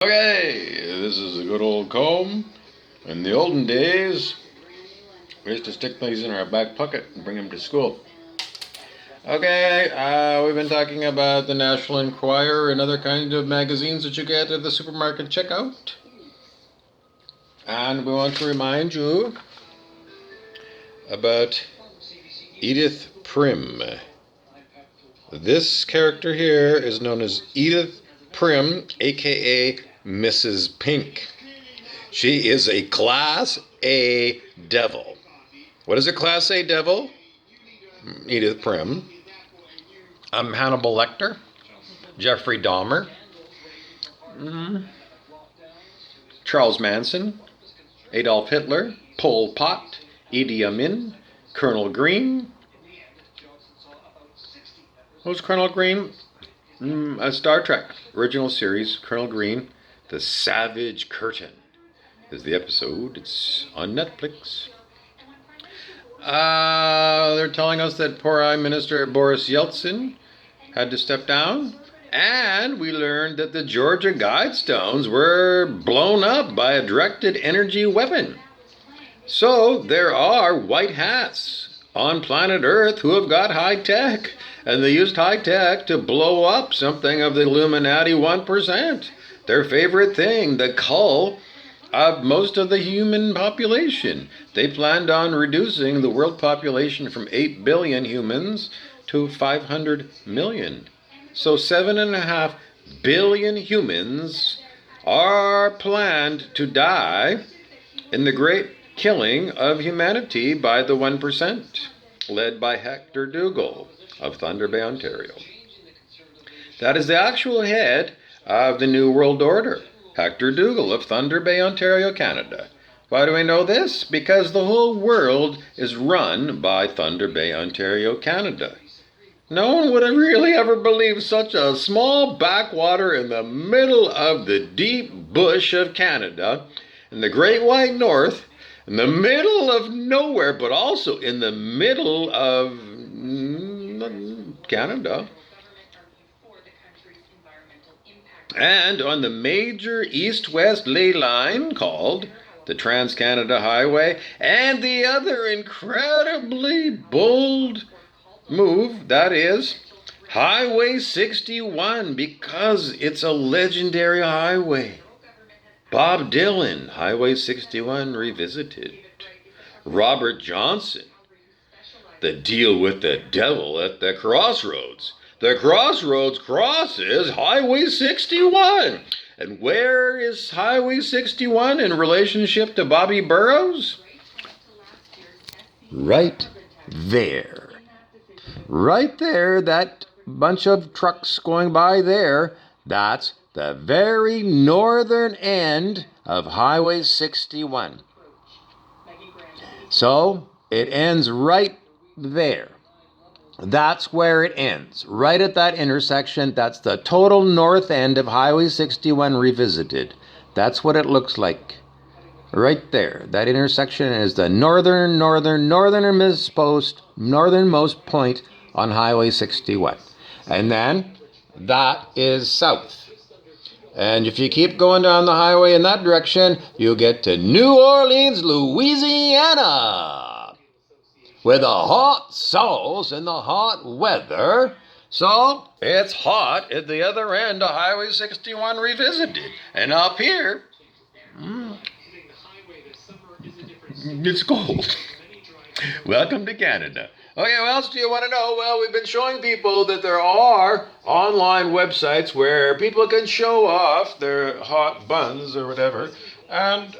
Okay, this is a good old comb. In the olden days, we used to stick these in our back pocket and bring them to school. Okay, we've been talking about the National Enquirer and other kinds of magazines that you get at the supermarket checkout. And we want to remind you about Edith Prim. This character here is known as Edith Prim, aka Mrs. Pink. She is a Class A devil. What is a Class A devil? Edith Prim. Hannibal Lecter. Jeffrey Dahmer. Charles Manson. Adolf Hitler. Pol Pot. Idi Amin. Colonel Green. Who's Colonel Green? A Star Trek original series, Colonel Green. The Savage Curtain is the episode. It's on Netflix. They're telling us that poor Prime Minister Boris Yeltsin had to step down. And we learned that the Georgia Guidestones were blown up by a directed energy weapon. So there are white hats on planet Earth who have got high tech. And they used high tech to blow up something of the Illuminati 1%. Their favorite thing, the cull of most of the human population. They planned on reducing the world population from 8 billion humans to 500 million. So 7.5 billion humans are planned to die in the great killing of humanity by the 1%, led by Hector Dougal of Thunder Bay, Ontario. That is the actual head of the New World Order, Hector Dougal of Thunder Bay, Ontario, Canada. Why do we know this? Because the whole world is run by Thunder Bay, Ontario, Canada. No one would have really ever believed such a small backwater in the middle of the deep bush of Canada, in the Great White North, in the middle of nowhere, but also in the middle of Canada, and on the major east-west ley line called the Trans-Canada Highway, and the other incredibly bold move, that is Highway 61, because it's a legendary highway. Bob Dylan, Highway 61 Revisited. Robert Johnson, The Deal with the Devil at the Crossroads. The Crossroads crosses Highway 61. And where is Highway 61 in relationship to Bobby Burrows? Right there. Right there, that bunch of trucks going by there, that's the very northern end of Highway 61. So it ends right there. That's where it ends. Right at that intersection. That's the total north end of Highway 61 Revisited. That's what it looks like. Right there. That intersection is the northernmost point on Highway 61. And then that is south. And if you keep going down the highway in that direction, you'll get to New Orleans, Louisiana, with the hot souls and the hot weather. So it's hot at the other end of Highway 61 Revisited. And up here, it's cold. Welcome to Canada. Okay, what else do you want to know? Well, we've been showing people that there are online websites where people can show off their hot buns or whatever. And,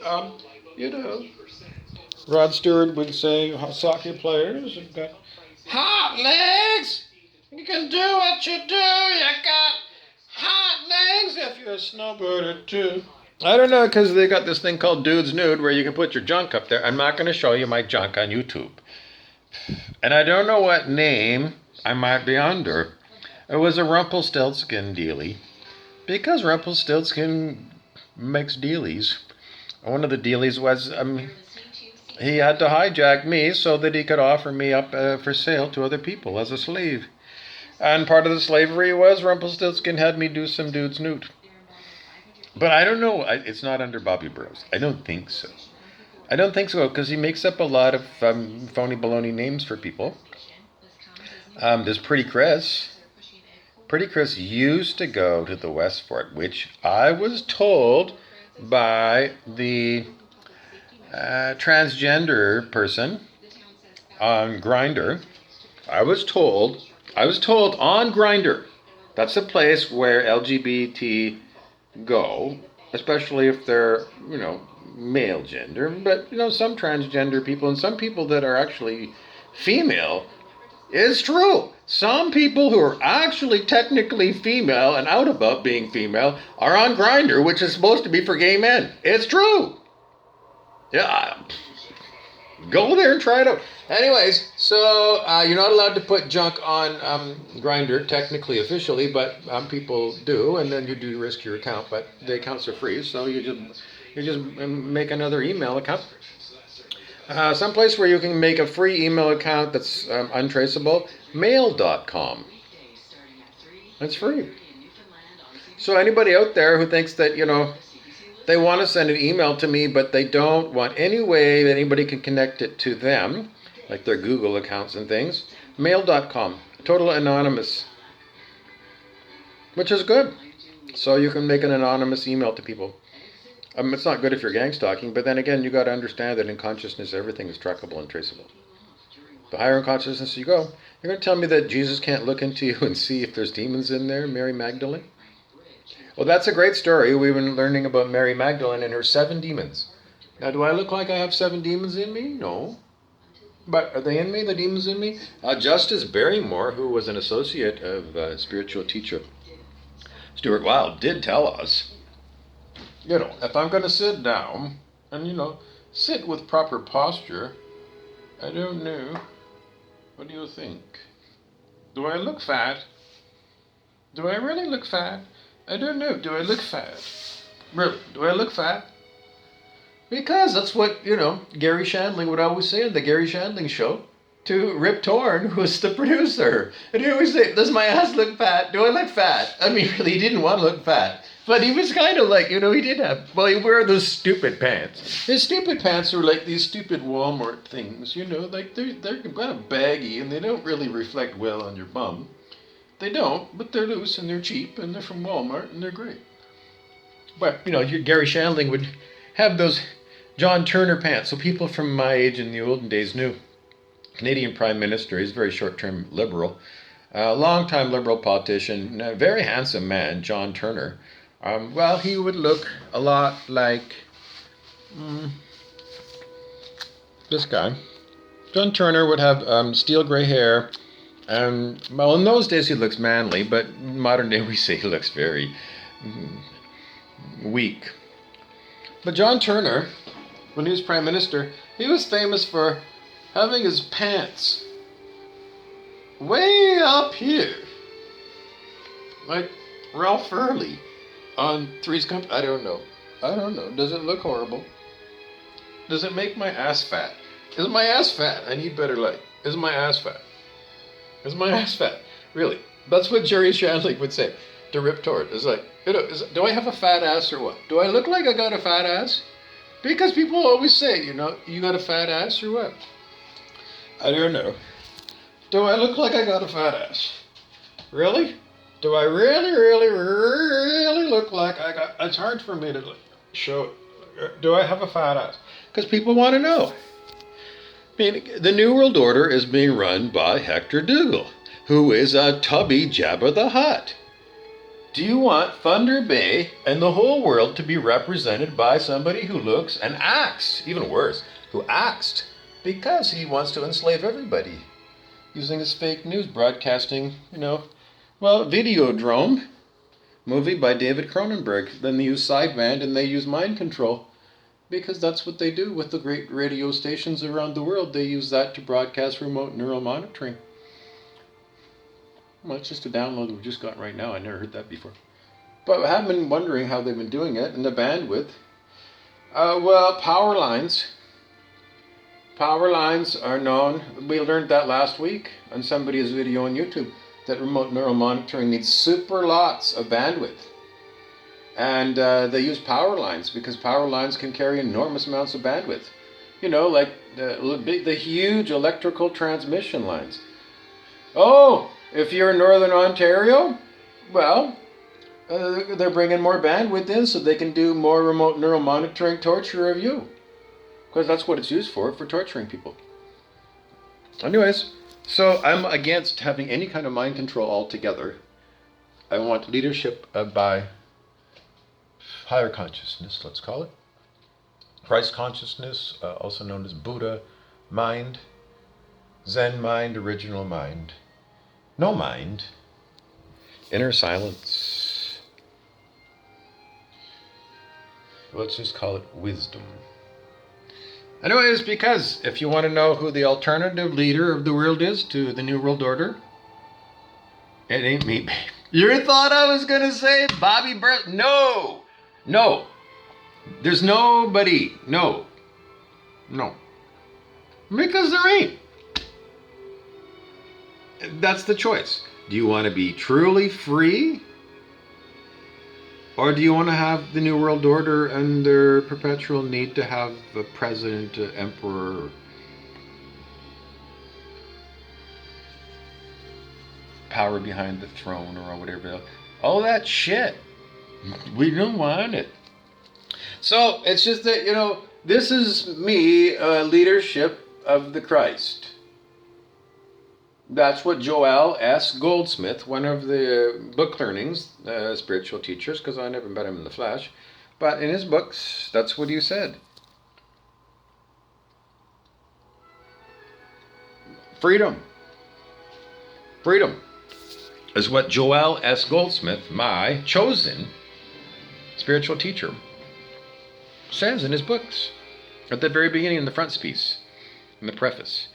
Rod Stewart would say soccer players have got hot legs. You can do what you do. You got hot legs if you're a snowboarder too. I don't know, because they got this thing called Dude's Nude where you can put your junk up there. I'm not going to show you my junk on YouTube. And I don't know what name I might be under. It was a Rumpelstiltskin dealie. Because Rumpelstiltskin makes dealies. One of the dealies was he had to hijack me so that he could offer me up for sale to other people as a slave. And part of the slavery was Rumpelstiltskin had me do some Dude's Nude. But I don't know. It's not under Bobby Burrows. I don't think so. I don't think so because he makes up a lot of phony baloney names for people. There's Pretty Chris. Pretty Chris used to go to the West Fort, which I was told by the transgender person on Grindr. I was told on Grindr. That's a place where LGBT go, especially if they're, male gender. But, some transgender people and some people that are actually female, it's true. Some people who are actually technically female and out about being female are on Grindr, which is supposed to be for gay men. It's true. Yeah. Go there and try it out. Anyways, so you're not allowed to put junk on Grindr, technically, officially, but people do, and then you do risk your account, but the accounts are free, so you just make another email account. Someplace where you can make a free email account that's untraceable, mail.com. It's free. So anybody out there who thinks that, they want to send an email to me, but they don't want any way that anybody can connect it to them, like their Google accounts and things, mail.com, total anonymous, which is good. So you can make an anonymous email to people. It's not good if you're gang stalking, but then again, you got to understand that in consciousness, everything is trackable and traceable. The higher in consciousness you go, you're going to tell me that Jesus can't look into you and see if there's demons in there, Mary Magdalene? Well, that's a great story. We've been learning about Mary Magdalene and her 7 demons. Now, do I look like I have 7 demons in me? No. But are they in me, the demons in me? Justice Barrymore, who was an associate of spiritual teacher Stuart Wilde, did tell us, if I'm going to sit down and, sit with proper posture, I don't know. What do you think? Do I look fat? Do I really look fat? I don't know. Do I look fat? Really? Do I look fat? Because that's what, Gary Shandling would always say on the Gary Shandling show to Rip Torn, who was the producer. And he always say, does my ass look fat? Do I look fat? I mean, really, he didn't want to look fat. But he was kind of like, he did have, he wore those stupid pants. His stupid pants are like these stupid Walmart things, like they're kind of baggy and they don't really reflect well on your bum. They don't, but they're loose and they're cheap and they're from Walmart and they're great. But, Gary Shandling would have those John Turner pants. So people from my age in the olden days knew. Canadian Prime Minister, he's a very short-term Liberal. Long-time Liberal politician, a very handsome man, John Turner. He would look a lot like this guy. John Turner would have steel gray hair. In those days he looks manly, but in modern day we say he looks very weak. But John Turner, when he was Prime Minister, he was famous for having his pants way up here. Like Ralph Early on Three's Company. I don't know. Does it look horrible? Does it make my ass fat? Is my ass fat? I need better light. Is my ass fat? Is my ass fat? Really? That's what Jerry Shandling would say to Rip Torn. It's like, do I have a fat ass or what? Do I look like I got a fat ass? Because people always say, you got a fat ass or what? I don't know. Do I look like I got a fat ass? Really? Do I really, really, really look like I got... It's hard for me to show... Do I have a fat ass? Because people want to know. The New World Order is being run by Hector Dougal, who is a tubby Jabba the Hutt. Do you want Thunder Bay and the whole world to be represented by somebody who looks and acts, even worse, who acts because he wants to enslave everybody, using his fake news broadcasting, Videodrome, movie by David Cronenberg. Then they use sideband and they use mind control. Because that's what they do with the great radio stations around the world. They use that to broadcast remote neural monitoring. Well, it's just a download we just got right now. I never heard that before. But I have been wondering how they've been doing it and the bandwidth. Power lines. Power lines are known. We learned that last week on somebody's video on YouTube, that remote neural monitoring needs super lots of bandwidth. And they use power lines because power lines can carry enormous amounts of bandwidth. You know, like the huge electrical transmission lines. Oh, if you're in Northern Ontario, well, they're bringing more bandwidth in so they can do more remote neural monitoring torture of you. Because that's what it's used for torturing people. Anyways, so I'm against having any kind of mind control altogether. I want leadership by higher consciousness, let's call it. Christ consciousness, also known as Buddha mind, Zen mind, original mind, no mind, inner silence. Let's just call it wisdom. Anyways, because if you want to know who the alternative leader of the world is to the New World Order, it ain't me, babe. You thought I was going to say Bobby Burt? No. No. There's nobody. No. No. Because there ain't. That's the choice. Do you want to be truly free? Or do you want to have the New World Order and their perpetual need to have a president, emperor, power behind the throne, or whatever else? All that shit. We don't want it. So it's just that, you know, this is me, leadership of the Christ. That's what Joel S. Goldsmith, one of the book learnings, spiritual teachers, because I never met him in the flesh, but in his books, that's what he said. Freedom. Freedom is what Joel S. Goldsmith, my chosen spiritual teacher, says in his books. At the very beginning, in the frontispiece, in the preface.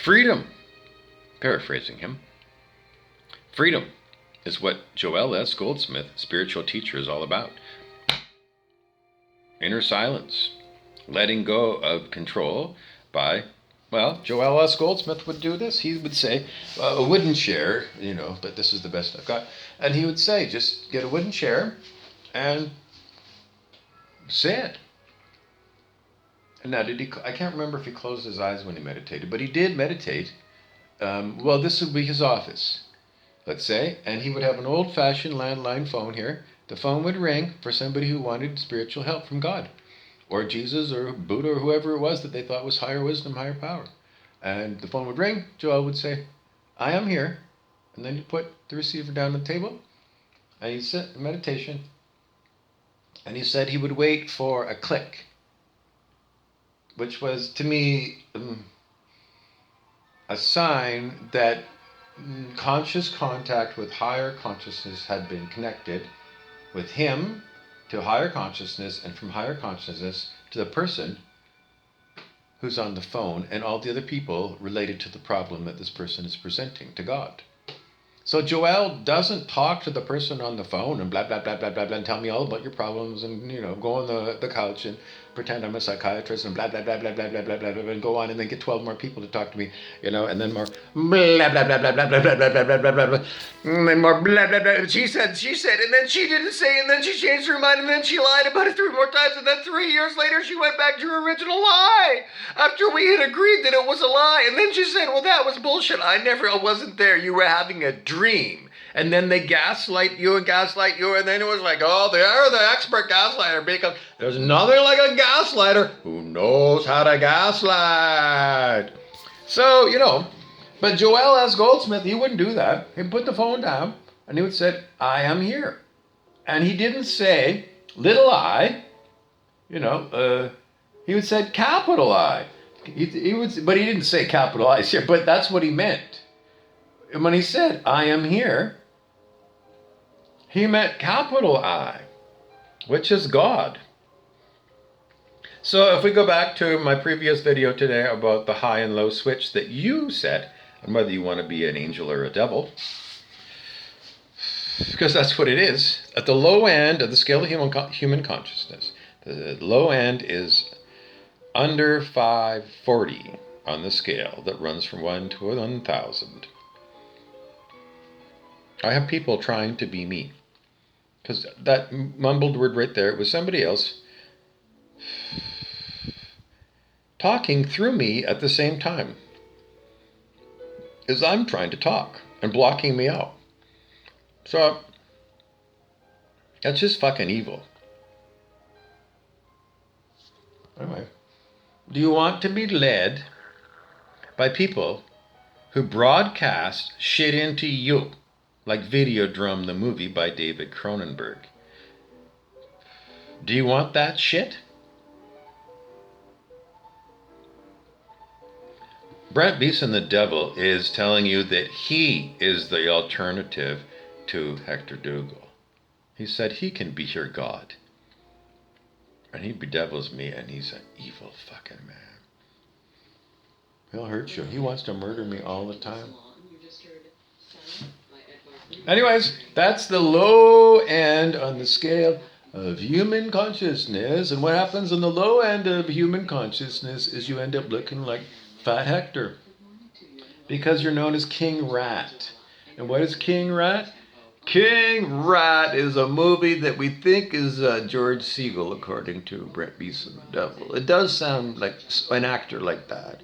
Freedom, paraphrasing him, freedom is what Joel S. Goldsmith, spiritual teacher, is all about. Inner silence, letting go of control by, well, Joel S. Goldsmith would do this. He would say, a wooden chair, you know, but this is the best I've got. And he would say, just get a wooden chair and sit. Now, I can't remember if he closed his eyes when he meditated, but he did meditate. Well, this would be his office, let's say, and he would have an old-fashioned landline phone here. The phone would ring for somebody who wanted spiritual help from God, or Jesus, or Buddha, or whoever it was that they thought was higher wisdom, higher power. And the phone would ring. Joel would say, I am here. And then he'd put the receiver down on the table, and he'd sit in meditation. And he said he would wait for a click, which was, to me, a sign that conscious contact with higher consciousness had been connected with him to higher consciousness, and from higher consciousness to the person who's on the phone and all the other people related to the problem that this person is presenting to God. So Joel doesn't talk to the person on the phone and blah, blah, blah, blah, blah, blah, and tell me all about your problems and, you know, go on the couch and pretend I'm a psychiatrist and blah, blah, blah, blah, blah, blah, blah, blah, blah, and go on and then get 12 more people to talk to me, you know, and then more blah, blah, blah, blah, blah, blah, blah, blah, blah, blah, blah, blah, blah, and then more blah, blah, blah. She said, and then she didn't say, and then she changed her mind, and then she lied about it 3 more times, and then 3 years later she went back to her original lie after we had agreed that it was a lie, and then she said, well, that was bullshit. I wasn't there. You were having a dream. And then they gaslight you, and then it was like, oh, they're the expert gaslighter, because there's nothing like a gaslighter who knows how to gaslight. So, you know, but Joel S. Goldsmith, he wouldn't do that. He'd put the phone down, and he would say, I am here. And he didn't say little I, you know, he would say capital I. He would, but he didn't say capital I, but that's what he meant. And when he said, I am here, he meant capital I, which is God. So if we go back to my previous video today about the high and low switch that you set, and whether you want to be an angel or a devil, because that's what it is. At the low end of the scale of human consciousness, the low end is under 540 on the scale that runs from 1 to 1,000. I have people trying to be me. Because that mumbled word right there was somebody else talking through me at the same time as I'm trying to talk and blocking me out. So that's just fucking evil. Anyway, do you want to be led by people who broadcast shit into you, like Videodrome, the movie by David Cronenberg? Do you want that shit? Brent Beeson, the devil, is telling you that he is the alternative to Hector Dougal. He said he can be your God. And he bedevils me, and he's an evil fucking man. He'll hurt you. He wants to murder me all the time. Anyways, that's the low end on the scale of human consciousness. And what happens on the low end of human consciousness is you end up looking like Fat Hector. Because you're known as King Rat. And what is King Rat? King Rat is a movie that we think is George Segal, according to Brent Beeson, the devil. It does sound like an actor like that.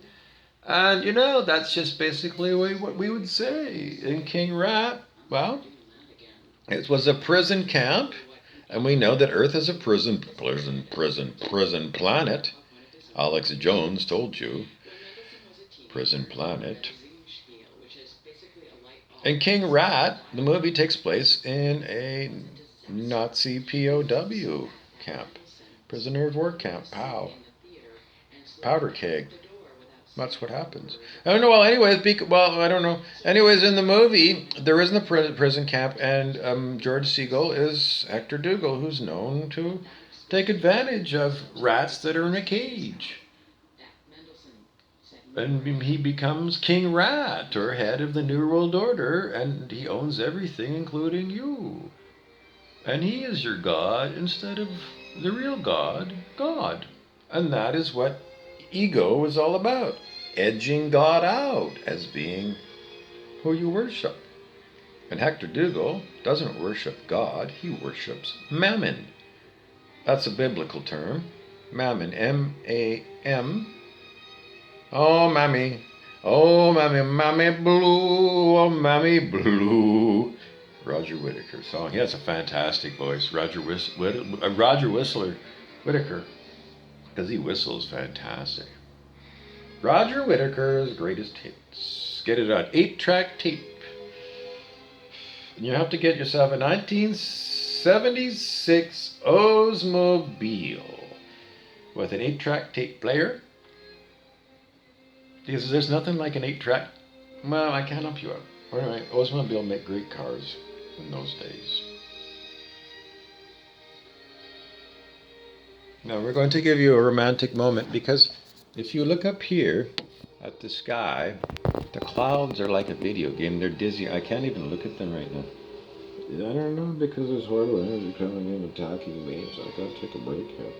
And, that's just basically what we would say. In King Rat, well, it was a prison camp. And we know that Earth is a prison planet. Alex Jones told you. Prison planet. And King Rat, the movie takes place in a Nazi POW camp. Prisoner of war camp. Pow. Powder keg. That's what happens. I don't know. Well, anyways, I don't know. Anyways, in the movie, there isn't a prison camp, and George Segal is Hector Dougal, who's known to take advantage of rats that are in a cage. And he becomes King Rat, or head of the New World Order, and he owns everything, including you. And he is your God instead of the real God, God. And that is what ego is all about. Edging God out as being who you worship. And Hector Dougal doesn't worship God, he worships Mammon. That's a biblical term. Mammon, M-A-M. Oh, mammy. Oh, mammy, mammy blue. Oh, mammy blue. Roger Whittaker song. He has a fantastic voice. Roger Whistler Whittaker. Because he whistles fantastic. Roger Whittaker's greatest hits. Get it on 8-track tape. And you have to get yourself a 1976 Oldsmobile with an 8-track tape player. Because there's nothing like an 8-track. Well, I can't help you out. Anyway, Oldsmobile make great cars in those days. Now we're going to give you a romantic moment, because if you look up here at the sky, the clouds are like a video game. They're dizzy. I can't even look at them right now. I don't know, because there's horrible energy coming in attacking me, so I gotta take a break here.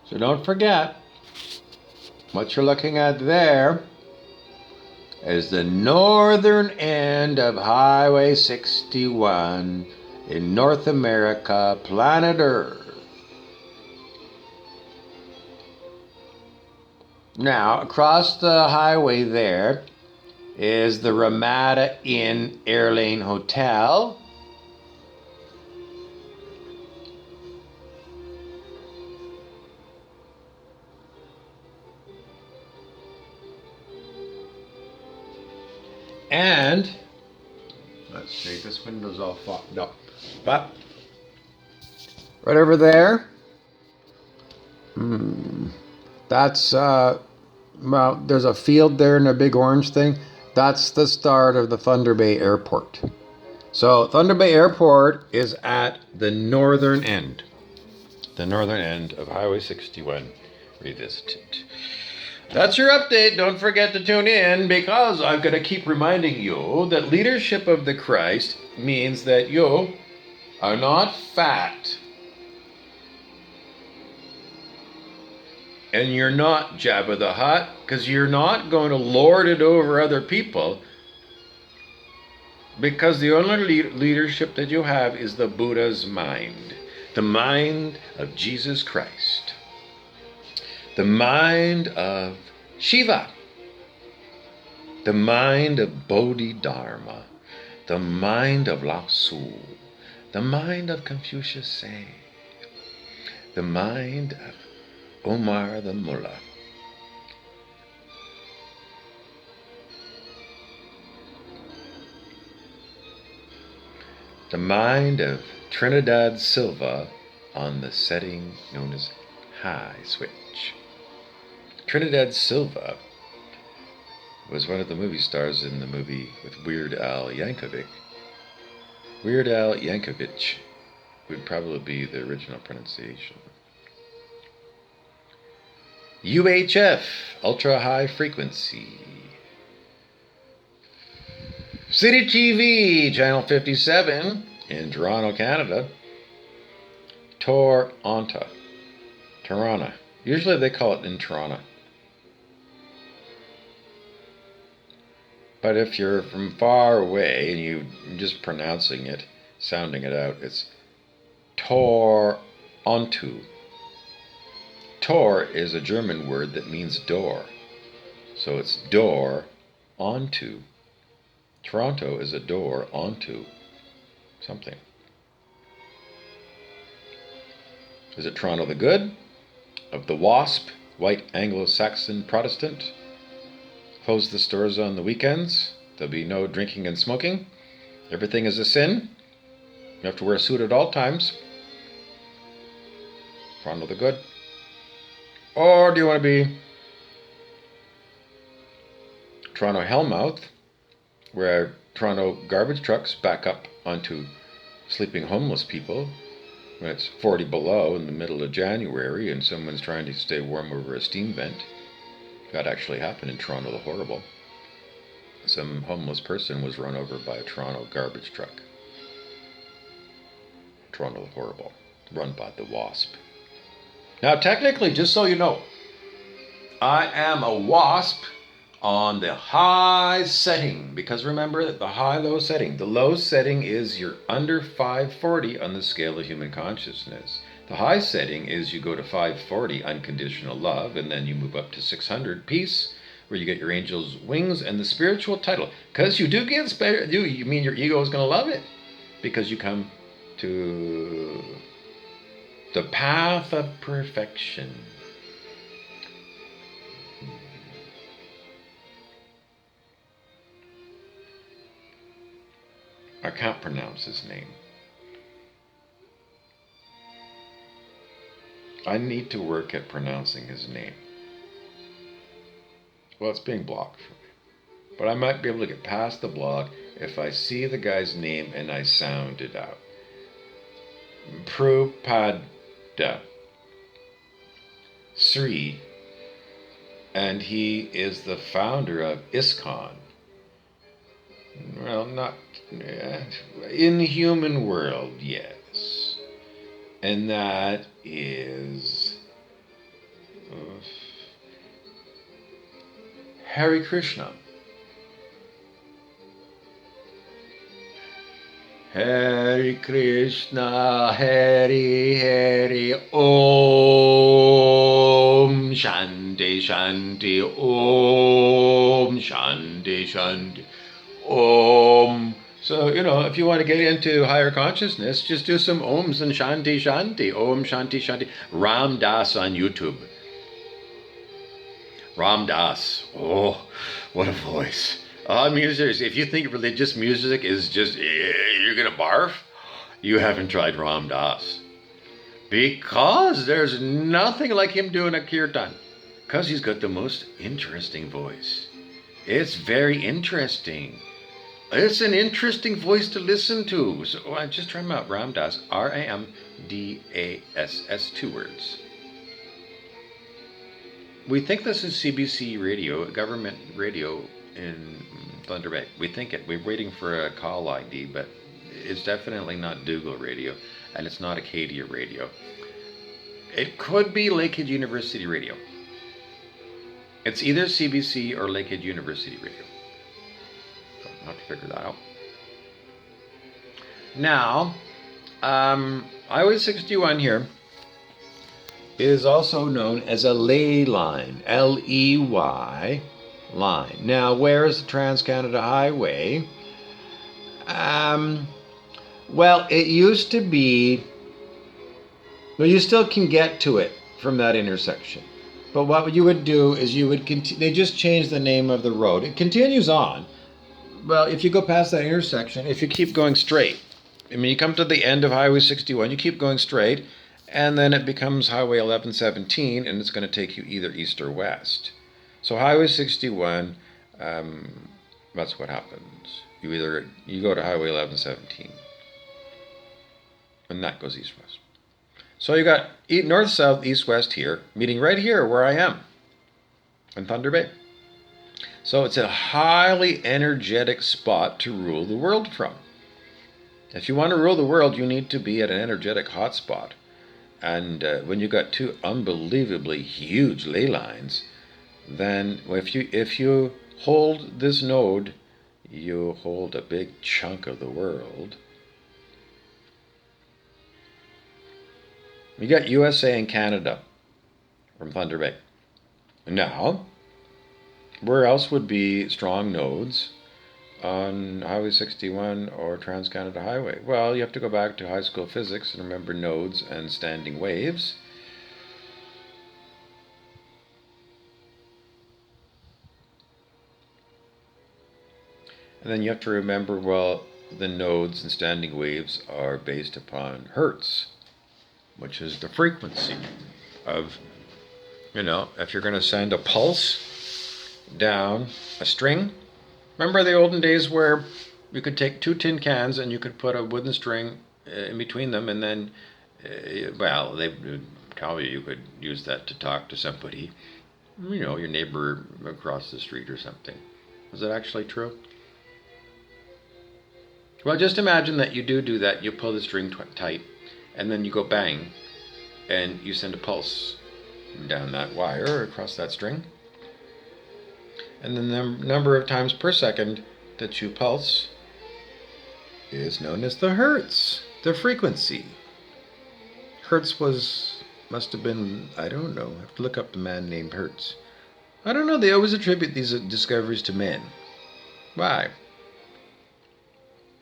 So don't forget, what you're looking at there is the northern end of Highway 61 in North America, planet Earth. Now, across the highway there is the Ramada Inn Airlane Hotel. And, let's see, this window's all fogged up. But, right over there, that's, well, there's a field there and a big orange thing. That's the start of the Thunder Bay Airport. So Thunder Bay Airport is at the northern end. The northern end of Highway 61 Revisited. That's your update. Don't forget to tune in because I'm going to keep reminding you that leadership of the Christ means that you are not fat and you're not Jabba the Hutt, because you're not going to lord it over other people, because the only leadership that you have is the Buddha's mind, the mind of Jesus Christ, the mind of Shiva, the mind of Bodhidharma, the mind of Lao Tzu, the mind of Confucius Say, the mind of Omar the Mullah. The mind of Trinidad Silva on the setting known as high switch. Trinidad Silva was one of the movie stars in the movie with Weird Al Yankovic. Weird Al Yankovic would probably be the original pronunciation. UHF, ultra high frequency. City TV, channel 57 in Toronto, Canada. Toronto. Usually they call it in Toronto. But if you're from far away and you're just pronouncing it, sounding it out, it's Tor-onto. Tor is a German word that means door. So it's door onto. Toronto is a door onto something. Is it Toronto the Good? Of the WASP, White Anglo-Saxon Protestant? Close the stores on the weekends. There'll be no drinking and smoking. Everything is a sin. You have to wear a suit at all times. Toronto the Good. Or do you want to be Toronto Hellmouth, where Toronto garbage trucks back up onto sleeping homeless people when it's 40 below in the middle of January and someone's trying to stay warm over a steam vent? That actually happened in Toronto the Horrible. Some homeless person was run over by a Toronto garbage truck. Toronto the Horrible, run by the WASP. Now, technically, just so you know, I am a WASP on the high setting, because remember that the high-low setting, the low setting is you're under 540 on the scale of human consciousness. The high setting is you go to 540 unconditional love, and then you move up to 600 peace, where you get your angel's wings and the spiritual title. Because you do get you mean your ego is going to love it, because you come to the path of perfection. I can't pronounce his name. I need to work at pronouncing his name. Well, it's being blocked for me. But I might be able to get past the block if I see the guy's name and I sound it out. Prabhupada Sri, and he is the founder of ISKCON. Well, not in the human world, yes. And that is Hare Krishna. Hare Krishna, Hare Hare, Om Shanti Shanti, Om Shanti Shanti, Om. So, if you want to get into higher consciousness, just do some Oms and Shanti Shanti, Om Shanti Shanti. Ram Dass on YouTube. Ram Dass, oh, what a voice. Music, if you think religious music is just, you're going to barf, you haven't tried Ram Dass. Because there's nothing like him doing a kirtan. Because he's got the most interesting voice. It's very interesting. It's an interesting voice to listen to. So I just try him out. Ramdas, Ramdass, 2 words. We think this is CBC radio, government radio in Thunder Bay. We think it. We're waiting for a call ID, but it's definitely not Dougal radio, and it's not Acadia radio. It could be Lakehead University radio. It's either CBC or Lakehead University radio. So I'll have to figure that out. Now, Highway 61 here is also known as a ley line, Ley line. Now, where is the Trans-Canada Highway? Well, it used to be, well, you still can get to it from that intersection. But what you would do is you would they just changed the name of the road. It continues on. Well, if you go past that intersection, if you keep going straight, I mean, you come to the end of Highway 61, you keep going straight, and then it becomes Highway 1117, and it's going to take you either east or west. So Highway 61, that's what happens. You go to Highway 1117, and that goes east-west. So you got north-south, east-west here, meeting right here where I am, in Thunder Bay. So it's a highly energetic spot to rule the world from. If you want to rule the world, you need to be at an energetic hotspot. And when you got two unbelievably huge ley lines, then if you hold this node, you hold a big chunk of the world. You got USA and Canada from Thunder Bay. Now, where else would be strong nodes on Highway 61 or Trans-Canada Highway? Well, you have to go back to high school physics and remember nodes and standing waves. And then you have to remember, well, the nodes and standing waves are based upon hertz, which is the frequency of, if you're going to send a pulse down a string. Remember the olden days where you could take 2 tin cans and you could put a wooden string in between them, and then, they would tell you could use that to talk to somebody, your neighbor across the street or something. Is that actually true? Well, just imagine that you do that. You pull the string tight, and then you go bang, and you send a pulse down that wire across that string. And the number of times per second that you pulse is known as the hertz, the frequency. Hertz must have been, I don't know, I have to look up the man named Hertz. I don't know, they always attribute these discoveries to men. Why?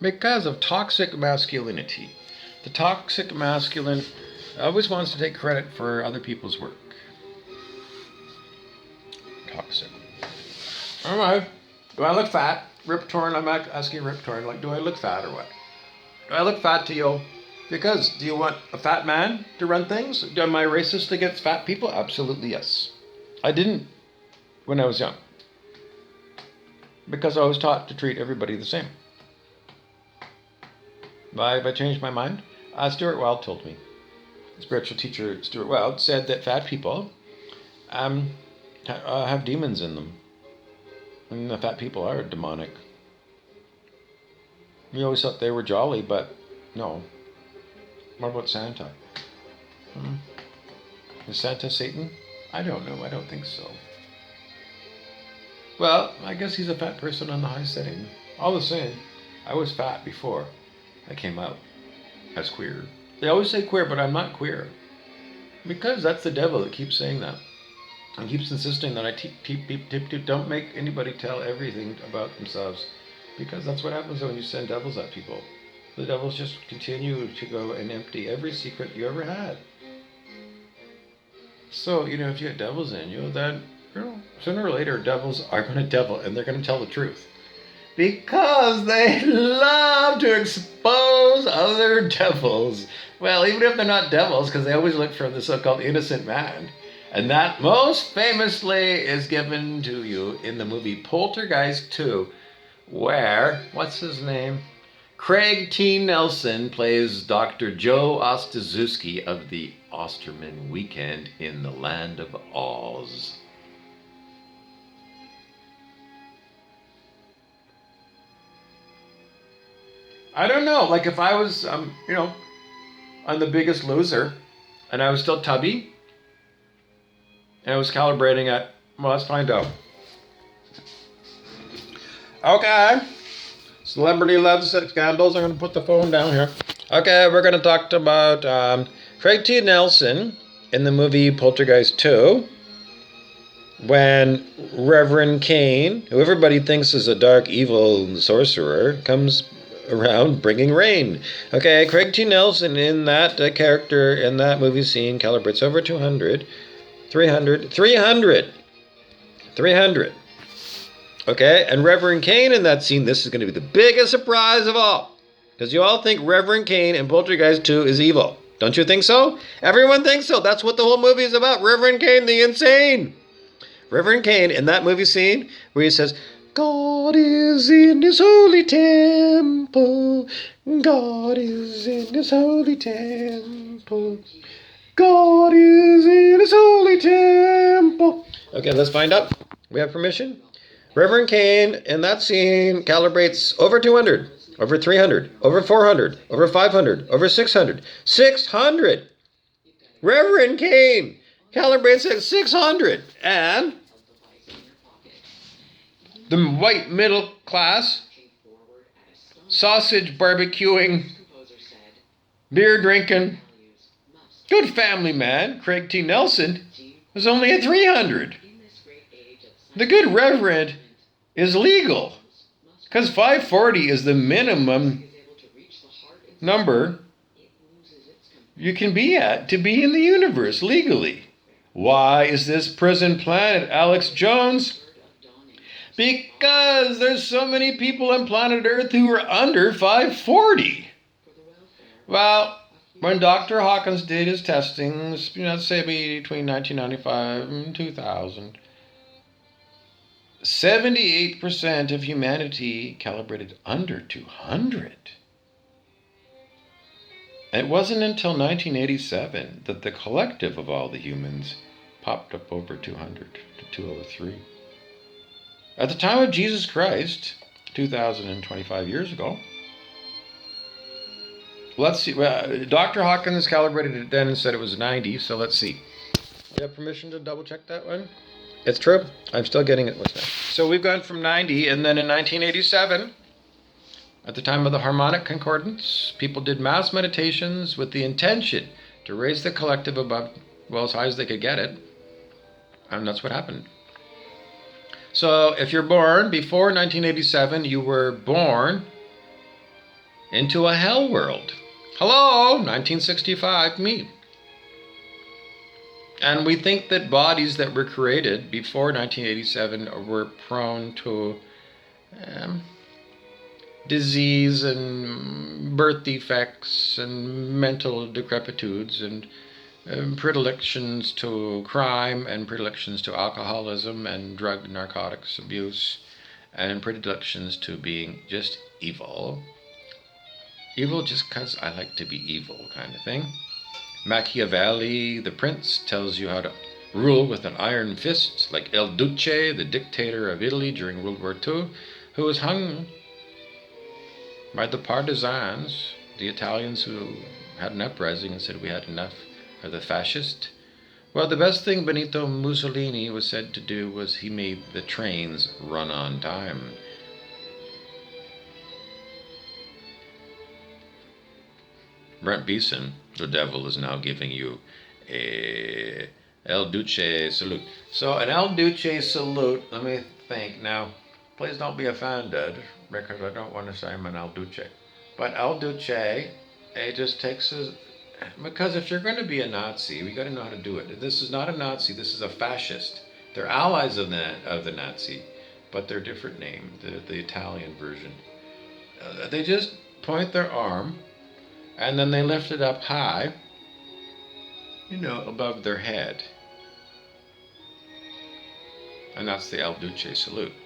Because of toxic masculinity. The toxic masculine always wants to take credit for other people's work. Toxic. All right. Do I look fat? Rip Torn, I'm asking Rip Torn, do I look fat or what? Do I look fat to you? Because, do you want a fat man to run things? Am I racist against fat people? Absolutely yes. I didn't when I was young. Because I was taught to treat everybody the same. Have I changed my mind? Stuart Wilde told me. Spiritual teacher Stuart Wilde said that fat people have demons in them. And the fat people are demonic. We always thought they were jolly, but no. What about Santa? Is Santa Satan? I don't know. I don't think so. Well, I guess he's a fat person on the high setting. All the same, I was fat before I came out as queer. They always say queer, but I'm not queer. Because that's the devil that keeps saying that. And keeps insisting that I don't make anybody tell everything about themselves. Because that's what happens when you send devils at people. The devils just continue to go and empty every secret you ever had. So, if you have devils in you, then, sooner or later, devils are going to devil, and they're going to tell the truth. Because they love to expose other devils. Well, even if they're not devils, because they always look for the so-called innocent man. And that most famously is given to you in the movie Poltergeist 2, where, what's his name? Craig T. Nelson plays Dr. Joe Ostazuski of the Osterman Weekend in the Land of Oz. I don't know. Like if I was, on The Biggest Loser, and I was still tubby, and I was calibrating at, well, let's find out. Okay. Celebrity love scandals. I'm going to put the phone down here. Okay, we're going to talk about Craig T. Nelson in the movie Poltergeist 2, when Reverend Cain, who everybody thinks is a dark, evil sorcerer, comes around bringing rain. Okay, Craig T. Nelson in that character in that movie scene calibrates over 200, 300. Okay, and Reverend Cain in that scene, this is going to be the biggest surprise of all. Because you all think Reverend Cain in Poltergeist 2 is evil. Don't you think so? Everyone thinks so. That's what the whole movie is about. Reverend Cain the Insane. Reverend Cain in that movie scene where he says, God is in his holy temple. God is in his holy temple. God is in his holy temple. Okay, let's find out. We have permission? Reverend Cain in that scene calibrates over 200, over 300, over 400, over 500, over 600. 600! Reverend Cain calibrates at 600. And the white middle class, sausage barbecuing, beer drinking, good family man, Craig T. Nelson, was only at 300. The good reverend is legal, because 540 is the minimum number you can be at to be in the universe legally. Why is this prison planet Alex Jones? Because there's so many people on planet Earth who are under 540. Well, when Dr. Hawkins did his testings, let's say between 1995 and 2000, 78% of humanity calibrated under 200. And it wasn't until 1987 that the collective of all the humans popped up over 200 to 203. At the time of Jesus Christ, 2,025 years ago, let's see, Dr. Hawkins calibrated it then and said it was 90, so let's see. You have permission to double check that one? It's true. I'm still getting it. What's that? So we've gone from 90, and then in 1987, at the time of the harmonic concordance, people did mass meditations with the intention to raise the collective above, well, as high as they could get it. And that's what happened. So if you're born before 1987, you were born into a hell world. Hello, 1965, me. And we think that bodies that were created before 1987 were prone to disease and birth defects and mental decrepitudes and predilections to crime and predilections to alcoholism and drug and narcotics abuse and predilections to being just evil. Evil just because I like to be evil kind of thing. Machiavelli, the prince, tells you how to rule with an iron fist, like El Duce, the dictator of Italy during World War II, who was hung by the partisans, the Italians who had an uprising and said we had enough of the fascist. Well, the best thing Benito Mussolini was said to do was he made the trains run on time. Brent Beeson, the devil is now giving you a El Duce salute. So an El Duce salute, let me think now. Please don't be offended, because I don't want to say I'm an El Duce. But El Duce, it just takes us, because if you're going to be a Nazi, we got to know how to do it. This is not a Nazi, this is a fascist. They're allies of the Nazi, but they're different name, the Italian version. They just point their arm, and then they lift it up high, above their head. And that's the El Duce salute.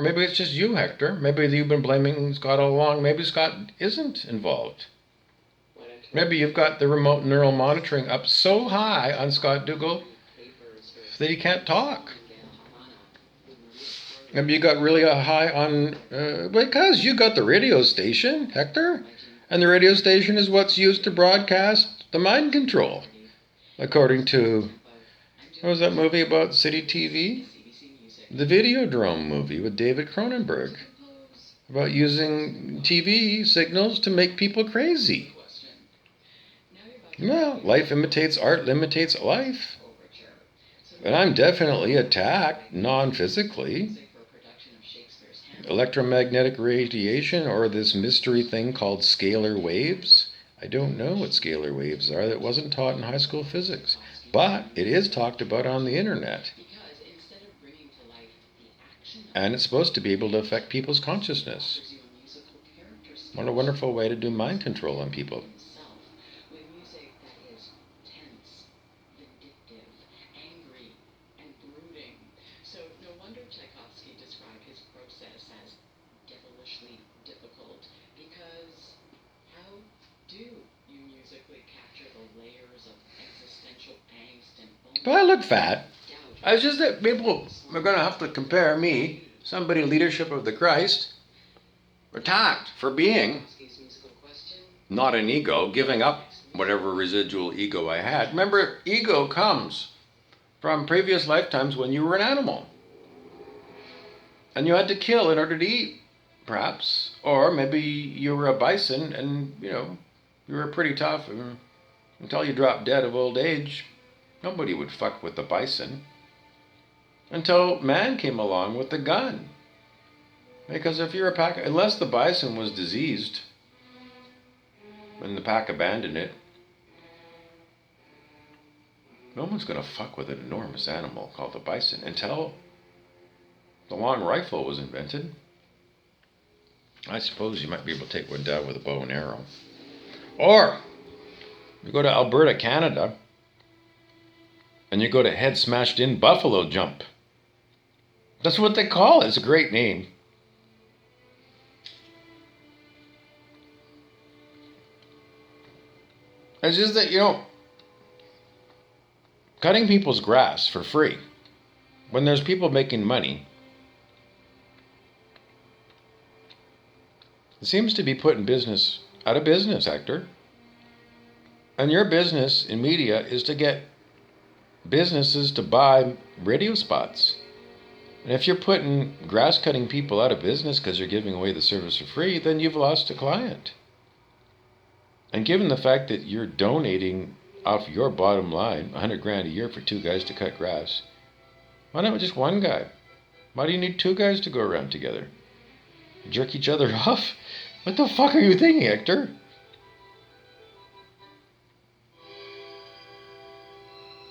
Or maybe it's just you, Hector. Maybe you've been blaming Scott all along. Maybe Scott isn't involved. Maybe you've got the remote neural monitoring up so high on Scott Dougal that he can't talk. Maybe you got really high on, because you got the radio station, Hector. And the radio station is what's used to broadcast the mind control. According to, what was that movie about City TV? The Videodrome movie with David Cronenberg. About using TV signals to make people crazy. Well, life imitates art, imitates life. And I'm definitely attacked, non-physically. Electromagnetic radiation, or this mystery thing called scalar waves. I don't know what scalar waves are. That wasn't taught in high school physics. But it is talked about on the internet. And it's supposed to be able to affect people's consciousness. What a wonderful way to do mind control on people. But I look fat. It's just that people are going to have to compare me, somebody leadership of the Christ, attacked for being not an ego, giving up whatever residual ego I had. Remember, ego comes from previous lifetimes when you were an animal. And you had to kill in order to eat, perhaps. Or maybe you were a bison and, you were pretty tough until you dropped dead of old age. Nobody would fuck with the bison. Until man came along with the gun. Because if you're a pack, unless the bison was diseased, and the pack abandoned it, no one's going to fuck with an enormous animal called the bison until the long rifle was invented. I suppose you might be able to take one down with a bow and arrow. Or, you go to Alberta, Canada, and you go to head smashed in buffalo jump. That's what they call it. It's a great name. It's just that, cutting people's grass for free, when there's people making money, it seems to be putting business out of business, Hector. And your business in media is to get businesses to buy radio spots. And if you're putting grass cutting people out of business because you're giving away the service for free, then you've lost a client. And given the fact that you're donating off your bottom line $100,000 a year for 2 guys to cut grass, why not just 1 guy? Why do you need 2 guys to go around together? Jerk each other off? What the fuck are you thinking, Hector?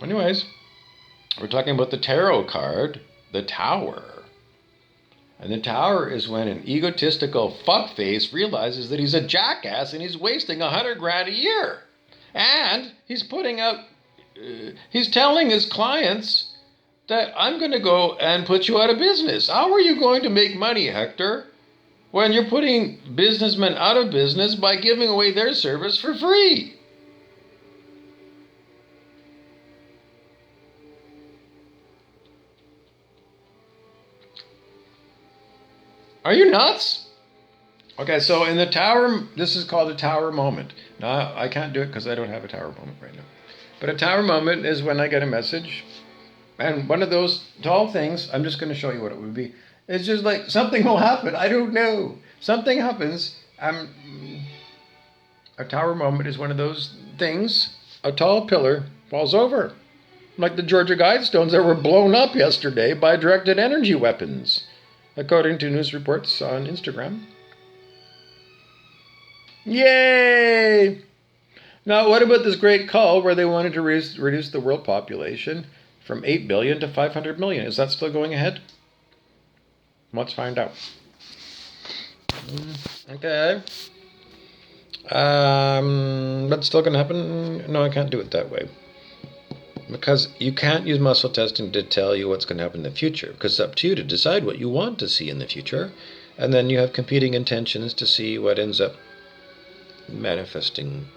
Anyways, we're talking about the tarot card, the Tower. And the Tower is when an egotistical fuckface realizes that he's a jackass and he's wasting $100,000 a year. And he's he's telling his clients that I'm going to go and put you out of business. How are you going to make money, Hector, when you're putting businessmen out of business by giving away their service for free? Are you nuts? Okay, so in the Tower, this is called a Tower moment. Now, I can't do it because I don't have a Tower moment right now. But a Tower moment is when I get a message, and one of those tall things, I'm just going to show you what it would be. It's just like something will happen. I don't know. Something happens. A Tower moment is one of those things. A tall pillar falls over, like the Georgia Guidestones that were blown up yesterday by directed energy weapons, according to news reports on Instagram. Yay! Now, what about this great call where they wanted to reduce the world population from 8 billion to 500 million? Is that still going ahead? Let's find out. Okay. That's still going to happen? No, I can't do it that way. Because you can't use muscle testing to tell you what's going to happen in the future, because it's up to you to decide what you want to see in the future, and then you have competing intentions to see what ends up manifesting.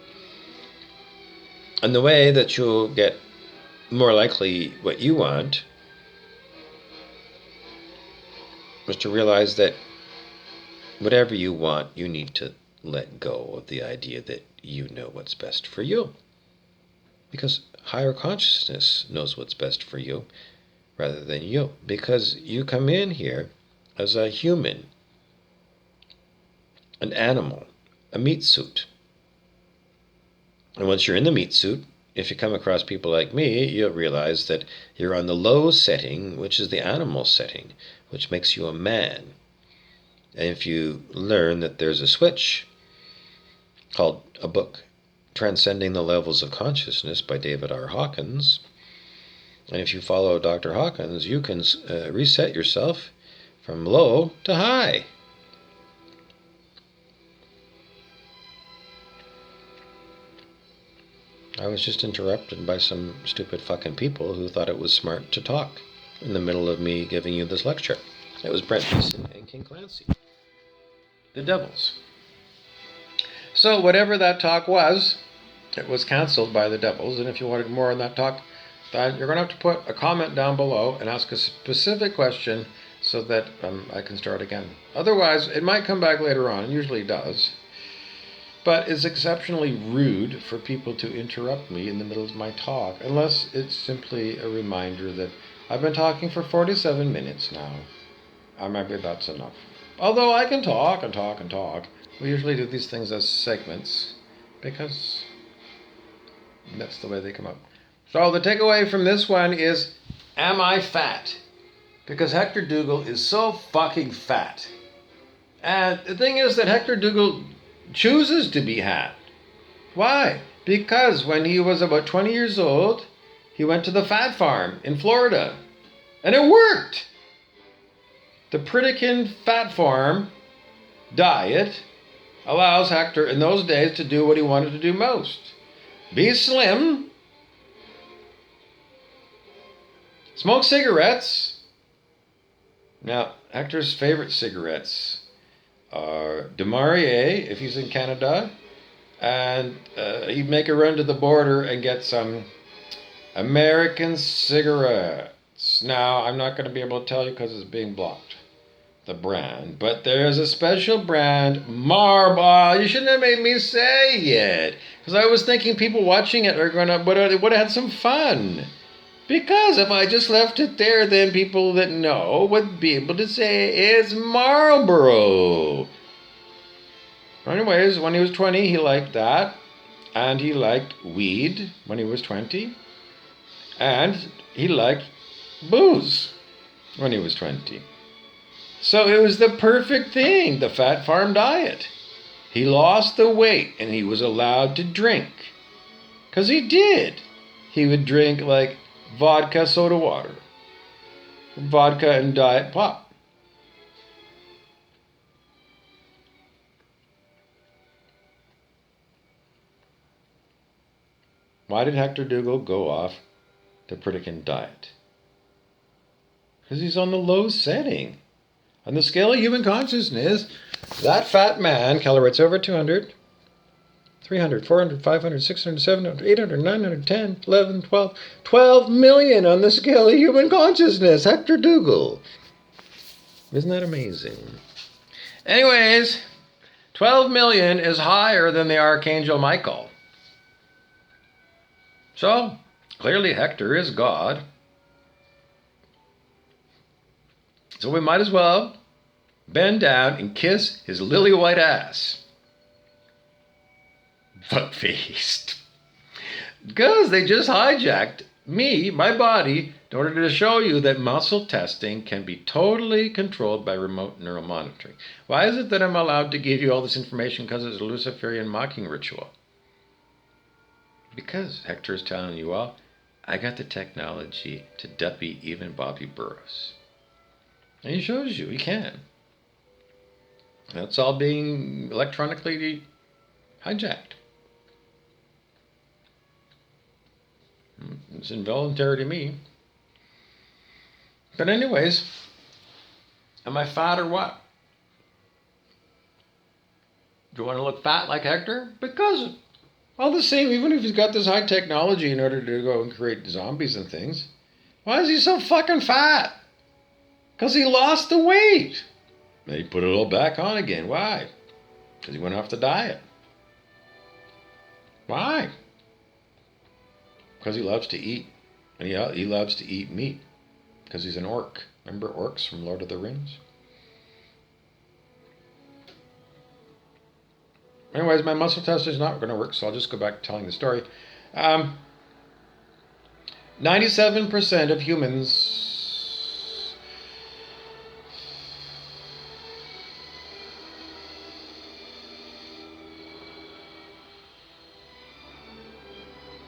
And the way that you'll get more likely what you want is to realize that whatever you want, you need to let go of the idea that you know what's best for you. Because higher consciousness knows what's best for you rather than you. Because you come in here as a human, an animal, a meat suit. And once you're in the meat suit, if you come across people like me, you'll realize that you're on the low setting, which is the animal setting, which makes you a man. And if you learn that there's a switch called a book, Transcending the Levels of Consciousness by David R. Hawkins, and if you follow Dr. Hawkins, you can reset yourself from low to high. I was just interrupted by some stupid fucking people who thought it was smart to talk in the middle of me giving you this lecture. It was Brent Mason and King Clancy, the devils. So whatever that talk was, it was cancelled by the devils. And if you wanted more on that talk, then you're going to have to put a comment down below and ask a specific question so that I can start again. Otherwise, it might come back later on. It usually does. But it's exceptionally rude for people to interrupt me in the middle of my talk, unless it's simply a reminder that I've been talking for 47 minutes now. Maybe that's enough. Although I can talk and talk and talk. We usually do these things as segments because that's the way they come up. So the takeaway from this one is, am I fat? Because Hector Dougal is so fucking fat. And the thing is that Hector Dougal chooses to be fat. Why? Because when he was about 20 years old, he went to the fat farm in Florida. And it worked! The Pritikin fat farm diet allows Hector in those days to do what he wanted to do most. Be slim, smoke cigarettes. Now, Hector's favorite cigarettes are DeMarie, if he's in Canada, and he'd make a run to the border and get some American cigarettes. Now, I'm not going to be able to tell you because it's being blocked, the brand, but there's a special brand, Marlboro. You shouldn't have made me say it, because I was thinking people watching it would have had some fun. Because if I just left it there, then people that know would be able to say it's Marlboro. Anyways, when he was 20, he liked that, and he liked weed when he was 20, and he liked booze when he was 20. So it was the perfect thing, the fat farm diet. He lost the weight and he was allowed to drink. Because he did. He would drink like vodka soda water, vodka and diet pop. Why did Hector Dougal go off the Pritikin diet? Because he's on the low setting. On the scale of human consciousness, that fat man calibrates over 200, 300, 400, 500, 600, 700, 800, 900, 10, 11, 12, 12 million on the scale of human consciousness. Hector Dougal. Isn't that amazing? Anyways, 12 million is higher than the Archangel Michael. So, clearly Hector is God. So we might as well bend down and kiss his lily white ass. Fuck-faced. Because they just hijacked me, my body, in order to show you that muscle testing can be totally controlled by remote neuromonitoring. Why is it that I'm allowed to give you all this information? Because it's a Luciferian mocking ritual. Because Hector is telling you all, I got the technology to duppy even Bobby Burrows. And he shows you, he can. That's all being electronically hijacked. It's involuntary to me. But anyways, am I fat or what? Do you want to look fat like Hector? Because all the same, even if he's got this high technology in order to go and create zombies and things, why is he so fucking fat? Because he lost the weight. Then he put it all back on again. Why? Because he went off the diet. Why? Because he loves to eat. And he loves to eat meat. Because he's an orc. Remember orcs from Lord of the Rings? Anyways, my muscle test is not going to work, so I'll just go back to telling the story. 97% of humans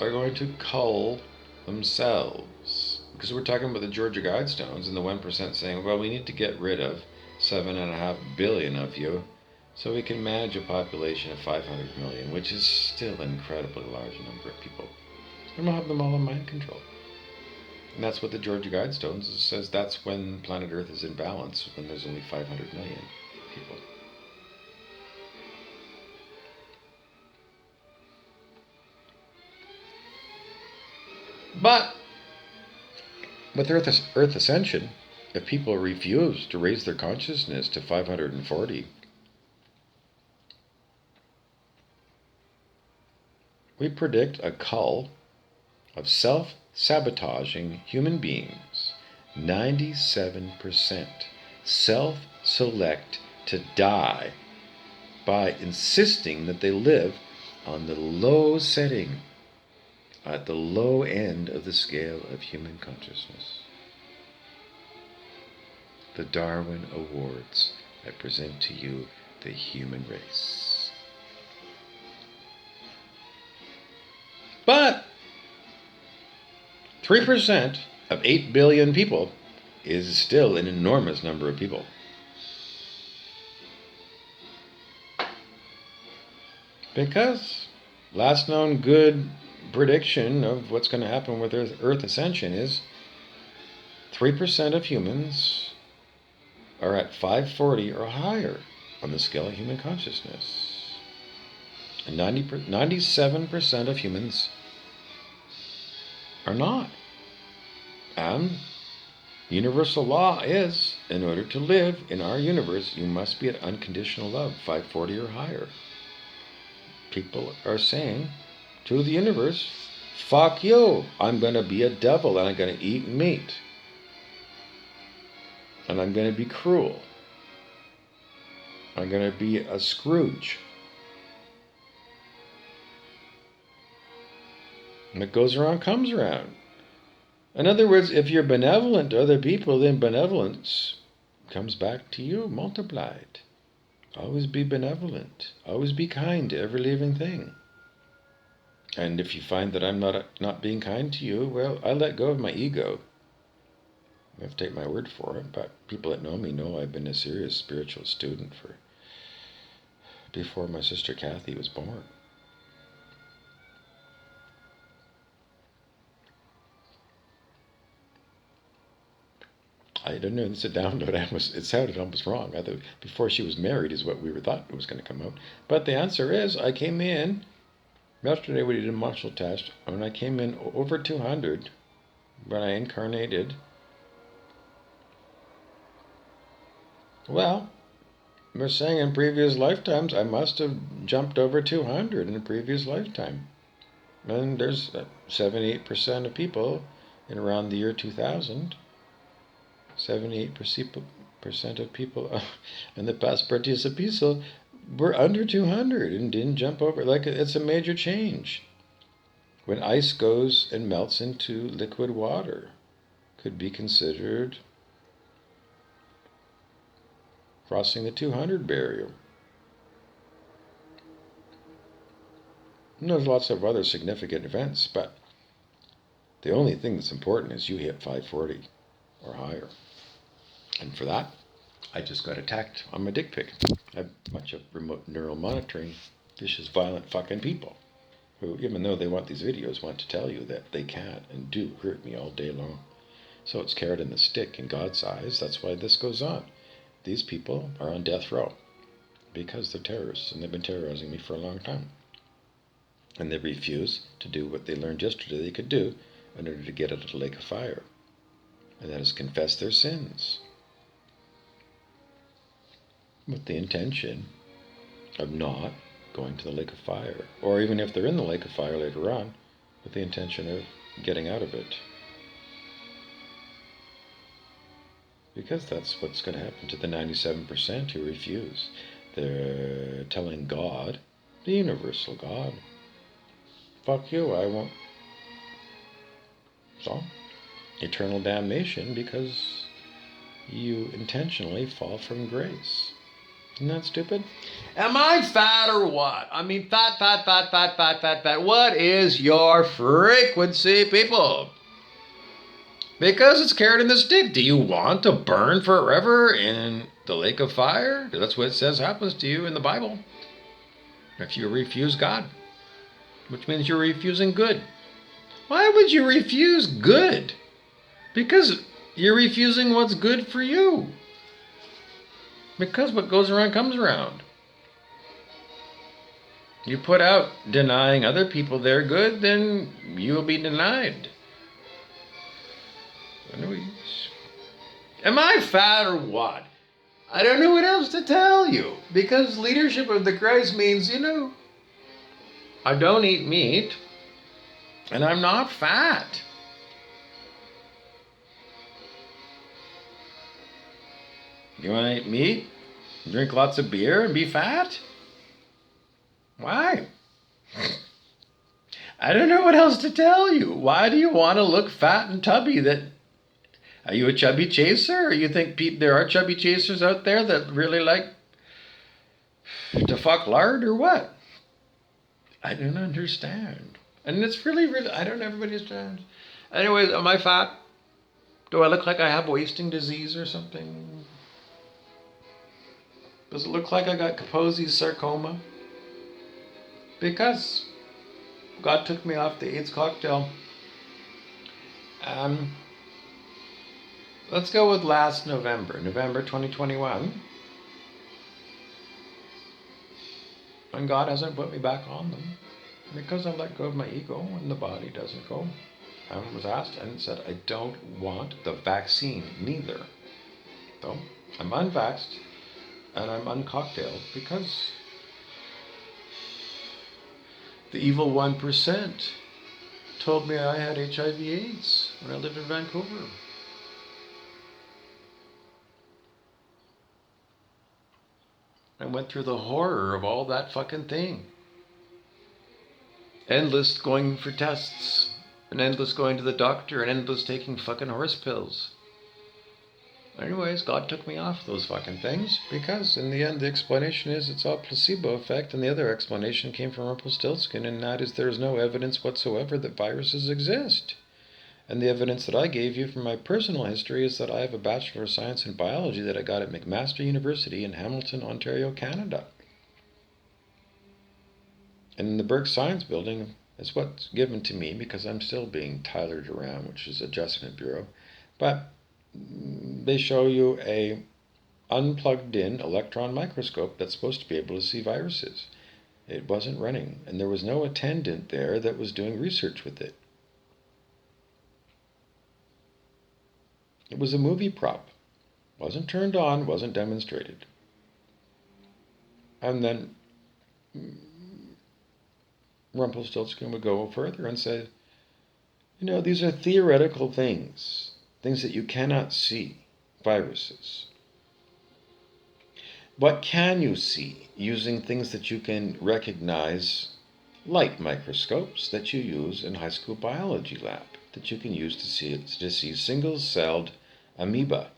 are going to cull themselves. Because we're talking about the Georgia Guidestones and the 1% saying, well, we need to get rid of 7.5 billion of you so we can manage a population of 500 million, which is still an incredibly large number of people. And we'll have them all in mind control. And that's what the Georgia Guidestones says. That's when planet Earth is in balance, when there's only 500 million people. But with Earth Ascension, if people refuse to raise their consciousness to 540, we predict a cull of self-sabotaging human beings. 97% self-select to die by insisting that they live on the low setting, at the low end of the scale of human consciousness. The Darwin Awards. I present to you the human race. But 3% of 8 billion people is still an enormous number of people. Because last known good prediction of what's going to happen with Earth Ascension is 3% of humans are at 540 or higher on the scale of human consciousness. And 97% of humans are not. And universal law is, in order to live in our universe, you must be at unconditional love, 540 or higher. People are saying to the universe, fuck you, I'm going to be a devil and I'm going to eat meat. And I'm going to be cruel. I'm going to be a Scrooge. And what goes around comes around. In other words, if you're benevolent to other people, then benevolence comes back to you multiplied. Always be benevolent. Always be kind to every living thing. And if you find that I'm not being kind to you, well, I let go of my ego. You have to take my word for it, but people that know me know I've been a serious spiritual student before my sister Kathy was born. I don't know, it's a download. It sounded almost wrong. I thought before she was married is what we thought was going to come out. But the answer is, I came in, yesterday we did a muscle test, and I came in over 200 when I incarnated. Well, we're saying in previous lifetimes, I must have jumped over 200 in a previous lifetime. And there's 78% of people in around the year 2000. 78% of people in the past participiso were under 200 and didn't jump over. Like, it's a major change. When ice goes and melts into liquid water, could be considered crossing the 200 barrier. And there's lots of other significant events, but the only thing that's important is you hit 540 or higher. And for that, I just got attacked on my dick pic. I have a bunch of remote neural monitoring vicious, violent fucking people who, even though they want these videos, want to tell you that they can and do hurt me all day long. So it's carrot and the stick in God's eyes. That's why this goes on. These people are on death row because they're terrorists, and they've been terrorizing me for a long time. And they refuse to do what they learned yesterday they could do in order to get out of the lake of fire. And that is confess their sins with the intention of not going to the lake of fire. Or even if they're in the lake of fire later on, with the intention of getting out of it. Because that's what's going to happen to the 97% who refuse. They're telling God, the universal God, fuck you, I won't. So, eternal damnation because you intentionally fall from grace. Isn't that stupid? Am I fat or what? I mean, fat. What is your frequency, people? Because it's carrot in the stick. Do you want to burn forever in the lake of fire? That's what it says happens to you in the Bible. If you refuse God, which means you're refusing good. Why would you refuse good? Because you're refusing what's good for you. Because what goes around comes around. You put out denying other people their good, then you will be denied. Anyways, am I fat or what? I don't know what else to tell you. Because leadership of the Christ means, I don't eat meat. And I'm not fat. You want to eat meat? Drink lots of beer and be fat? Why? I don't know what else to tell you. Why do you want to look fat and tubby? Are you a chubby chaser? Or you think there are chubby chasers out there that really like to fuck lard or what? I don't understand. And it's really, I don't know, everybody understands. Anyways, am I fat? Do I look like I have wasting disease or something? Does it look like I got Kaposi's sarcoma? Because God took me off the AIDS cocktail. Let's go with last November 2021. And God hasn't put me back on them because I let go of my ego and the body doesn't go. I was asked and said, I don't want the vaccine neither. So I'm unvaxxed and I'm uncocktailed because the evil 1% told me I had HIV/AIDS when I lived in Vancouver. I went through the horror of all that fucking thing. Endless going for tests, and endless going to the doctor, and endless taking fucking horse pills. Anyways, God took me off those fucking things because in the end the explanation is it's all placebo effect, and the other explanation came from Rumpelstiltskin, and that is there's no evidence whatsoever that viruses exist. And the evidence that I gave you from my personal history is that I have a Bachelor of Science in Biology that I got at McMaster University in Hamilton, Ontario, Canada. And in the Burke Science Building is what's given to me because I'm still being Tylered around, which is Adjustment Bureau. But they show you a unplugged-in electron microscope that's supposed to be able to see viruses. It wasn't running, and there was no attendant there that was doing research with it. It was a movie prop. Wasn't turned on, wasn't demonstrated. And then Rumpelstiltskin would go further and say, these are theoretical things that you cannot see, viruses. What can you see using things that you can recognize, light microscopes that you use in high school biology lab, that you can use to see single-celled amoeba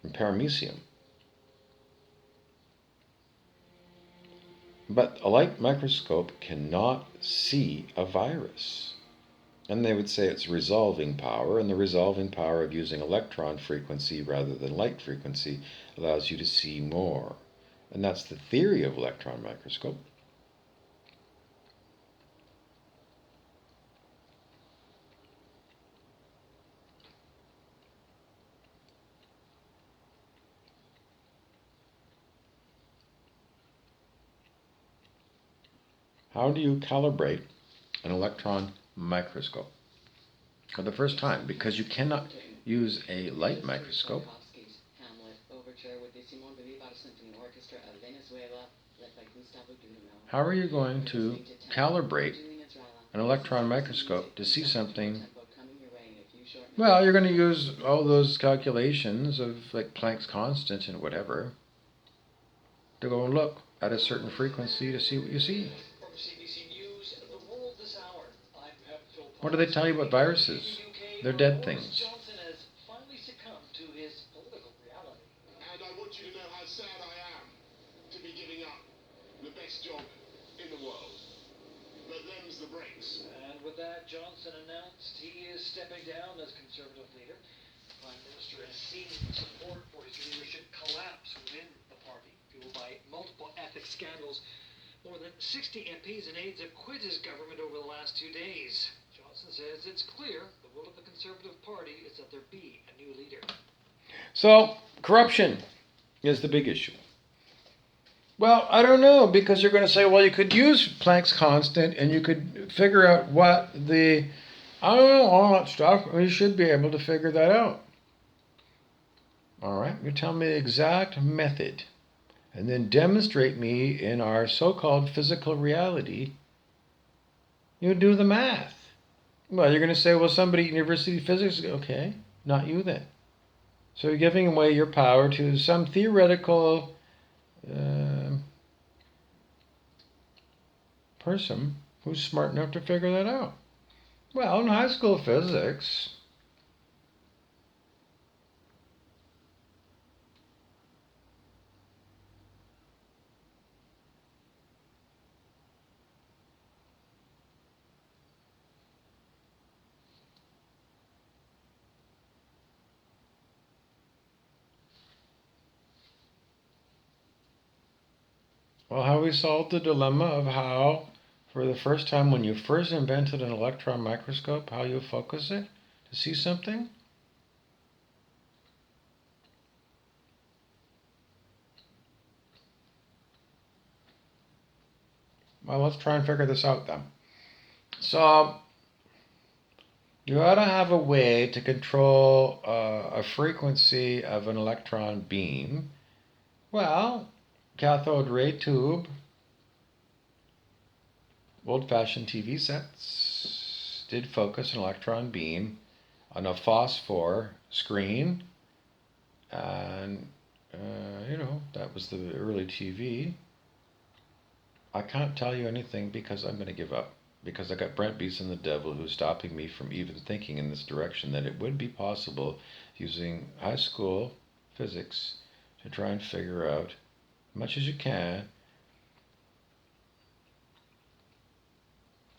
and paramecium. But a light microscope cannot see a virus. And they would say it's resolving power, and the resolving power of using electron frequency rather than light frequency allows you to see more. And that's the theory of electron microscope. How do you calibrate an electron microscope? For the first time, because you cannot use a light microscope. How are you going to calibrate an electron microscope to see something? Well, you're going to use all those calculations of like Planck's constant and whatever to go and look at a certain frequency to see what you see. What do they tell you about viruses? They're dead things. And I want you to know how sad I am to be giving up the best job in the world. But them's the breaks. And with that, Johnson announced he is stepping down as Conservative leader. The Prime Minister has seen support for his leadership collapse within the party, fueled by multiple ethics scandals. More than 60 MPs and aides have quit his government over the last 2 days. Johnson says it's clear the will of the Conservative Party is that there be a new leader. So, corruption is the big issue. Well, I don't know, because you're going to say, well, you could use Planck's constant and you could figure out what the, I don't know, all that stuff. You should be able to figure that out. All right, you tell me the exact method and then demonstrate me in our so-called physical reality. You do the math. Well, you're going to say, well, somebody at University of Physics, okay, not you then. So you're giving away your power to some theoretical person who's smart enough to figure that out. Well, in high school physics, well, how we solved the dilemma of how, for the first time when you first invented an electron microscope, how you focus it to see something? Well, let's try and figure this out then. So, you ought to have a way to control a frequency of an electron beam. Well, cathode ray tube, old-fashioned TV sets did focus an electron beam on a phosphor screen, and that was the early TV. I can't tell you anything because I'm going to give up, because I got Brent Beeson the devil who's stopping me from even thinking in this direction, that it would be possible using high school physics to try and figure out as much as you can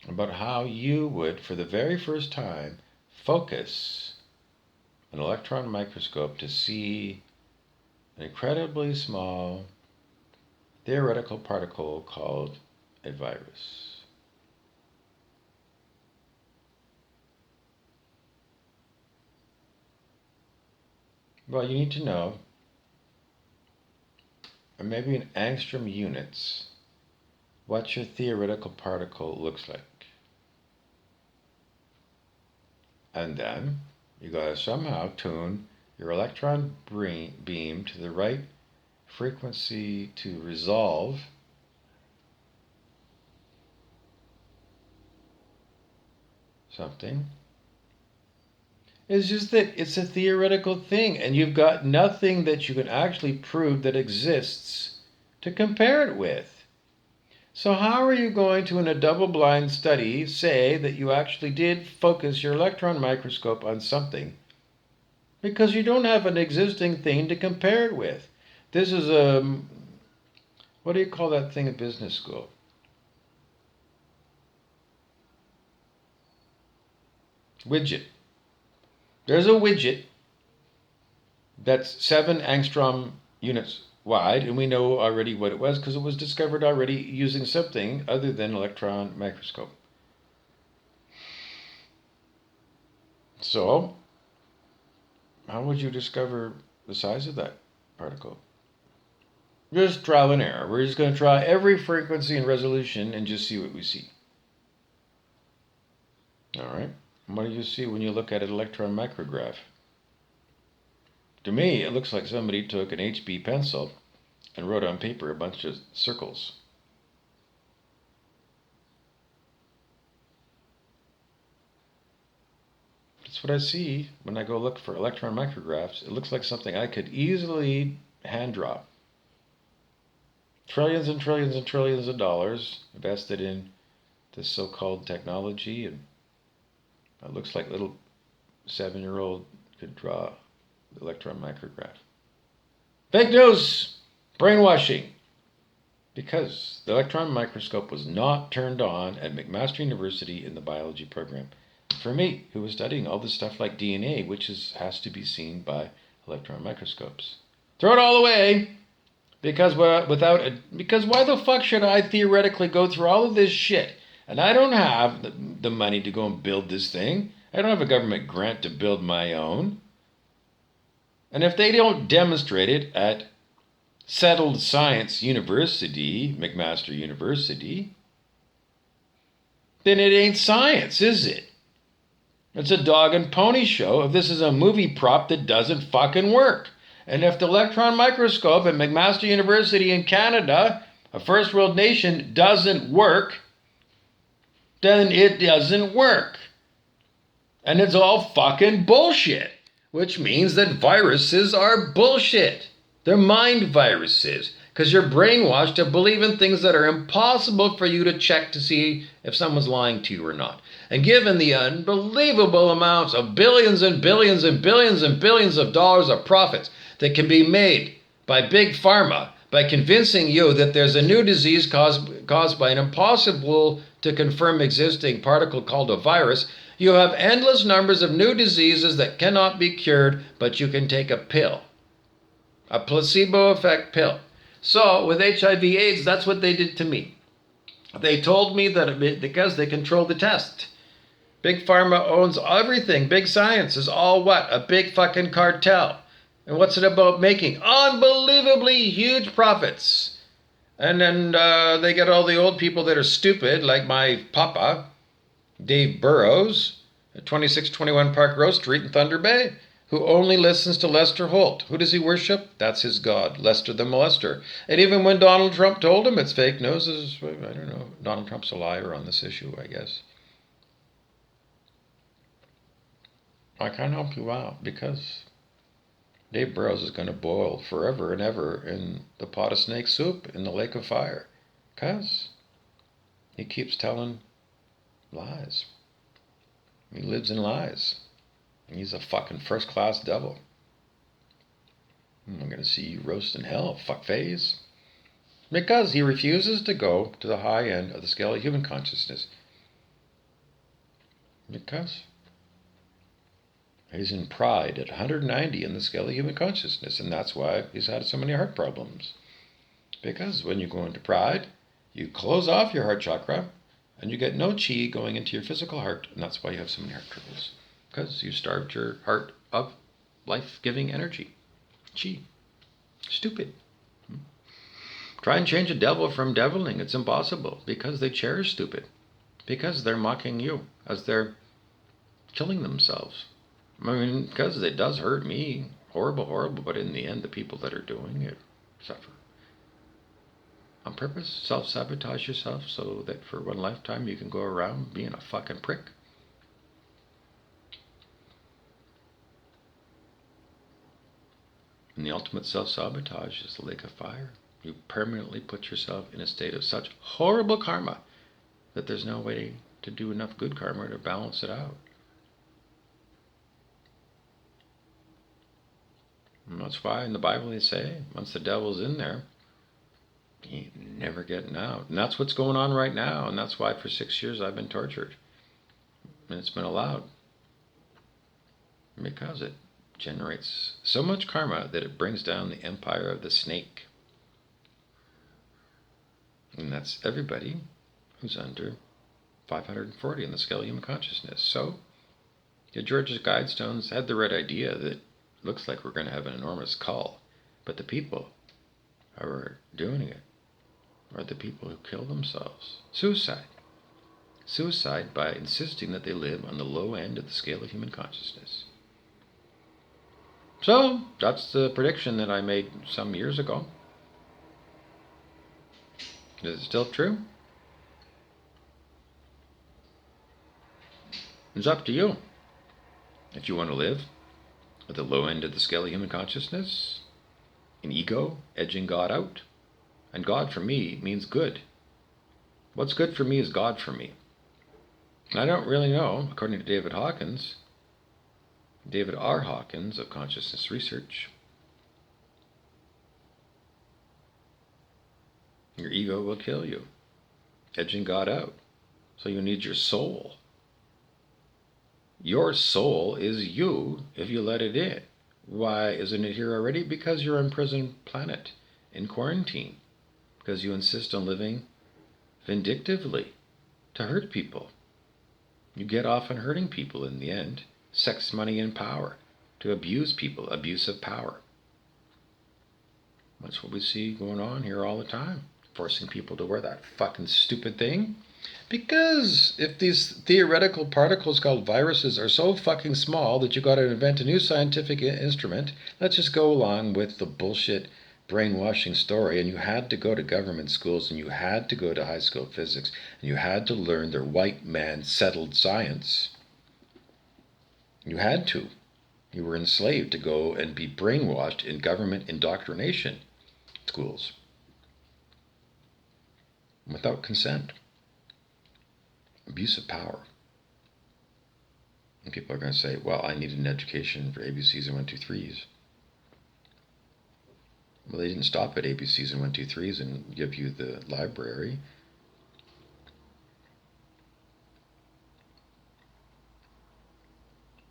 about how you would, for the very first time, focus an electron microscope to see an incredibly small theoretical particle called a virus. Well, you need to know, or maybe in angstrom units, what your theoretical particle looks like. And then you got to somehow tune your electron beam to the right frequency to resolve something. It's just that it's a theoretical thing, and you've got nothing that you can actually prove that exists to compare it with. So how are you going to, in a double-blind study, say that you actually did focus your electron microscope on something? Because you don't have an existing thing to compare it with. This is what do you call that thing at business school? Widget. There's a widget that's 7 angstrom units wide, and we know already what it was because it was discovered already using something other than electron microscope. So, how would you discover the size of that particle? Just trial and error. We're just going to try every frequency and resolution and just see what we see. All right. What do you see when you look at an electron micrograph? To me, it looks like somebody took an HB pencil and wrote on paper a bunch of circles. That's what I see when I go look for electron micrographs. It looks like something I could easily hand draw. Trillions and trillions and trillions of dollars invested in this so-called technology, and it looks like little 7-year-old could draw the electron micrograph. Fake news! Brainwashing! Because the electron microscope was not turned on at McMaster University in the biology program. For me, who was studying all this stuff like DNA, which has to be seen by electron microscopes. Throw it all away! Because why the fuck should I theoretically go through all of this shit? And I don't have the money to go and build this thing. I don't have a government grant to build my own. And if they don't demonstrate it at Settled Science University, McMaster University, then it ain't science, is it? It's a dog and pony show if this is a movie prop that doesn't fucking work. And if the electron microscope at McMaster University in Canada, a first world nation, doesn't work, then it doesn't work. And it's all fucking bullshit. Which means that viruses are bullshit. They're mind viruses. Because you're brainwashed to believe in things that are impossible for you to check to see if someone's lying to you or not. And given the unbelievable amounts of billions and billions and billions and billions of dollars of profits that can be made by big pharma by convincing you that there's a new disease caused by an impossible to confirm existing particle called a virus, you have endless numbers of new diseases that cannot be cured, but you can take a pill. A placebo effect pill. So with HIV/AIDS, that's what they did to me. They told me that because they control the test. Big pharma owns everything. Big science is all what? A big fucking cartel. And what's it about making? Unbelievably huge profits. And then they get all the old people that are stupid, like my papa, Dave Burrows, at 2621 Park Row Street in Thunder Bay, who only listens to Lester Holt. Who does he worship? That's his God, Lester the Molester. And even when Donald Trump told him it's fake news, I don't know, Donald Trump's a liar on this issue, I guess. I can't help you out because Dave Burrows is going to boil forever and ever in the pot of snake soup in the lake of fire because he keeps telling lies. He lives in lies. He's a fucking first-class devil. I'm going to see you roast in hell, fuckface. Because he refuses to go to the high end of the scale of human consciousness. Because he's in pride at 190 in the scale of human consciousness, and that's why he's had so many heart problems. Because when you go into pride, you close off your heart chakra, and you get no chi going into your physical heart, and that's why you have so many heart troubles. Because you starved your heart of life-giving energy. Chi. Stupid. Try and change a devil from deviling. It's impossible because they cherish stupid. Because they're mocking you as they're killing themselves. I mean, because it does hurt me. Horrible, horrible. But in the end, the people that are doing it suffer. On purpose, self-sabotage yourself so that for one lifetime you can go around being a fucking prick. And the ultimate self-sabotage is the lake of fire. You permanently put yourself in a state of such horrible karma that there's no way to do enough good karma to balance it out. And that's why in the Bible they say, once the devil's in there, he ain't never getting out. And that's what's going on right now. And that's why for 6 years I've been tortured. And it's been allowed. Because it generates so much karma that it brings down the empire of the snake. And that's everybody who's under 540 in the scale of human consciousness. So, the Georgia Guidestones had the right idea that it looks like we're going to have an enormous cull. But the people are doing it are the people who kill themselves. Suicide. Suicide by insisting that they live on the low end of the scale of human consciousness. So, that's the prediction that I made some years ago. Is it still true? It's up to you. If you want to live at the low end of the scale of human consciousness, an ego edging God out. And God for me means good. What's good for me is God for me. And I don't really know, according to David Hawkins, David R. Hawkins of Consciousness Research, your ego will kill you, edging God out. So you need your soul. Your soul is you if you let it in. Why isn't it here already? Because you're on prison planet, in quarantine. Because you insist on living vindictively to hurt people. You get off on hurting people in the end. Sex, money, and power. To abuse people, abuse of power. That's what we see going on here all the time. Forcing people to wear that fucking stupid thing. Because if these theoretical particles called viruses are so fucking small that you got to invent a new scientific instrument, let's just go along with the bullshit brainwashing story, and you had to go to government schools, and you had to go to high school physics, and you had to learn their white man settled science. You had to. You were enslaved to go and be brainwashed in government indoctrination schools without consent. Abuse of power. And people are going to say, well, I needed an education for ABCs and 1, 2, 3s. Well, they didn't stop at ABCs and 1, 2, 3s and give you the library.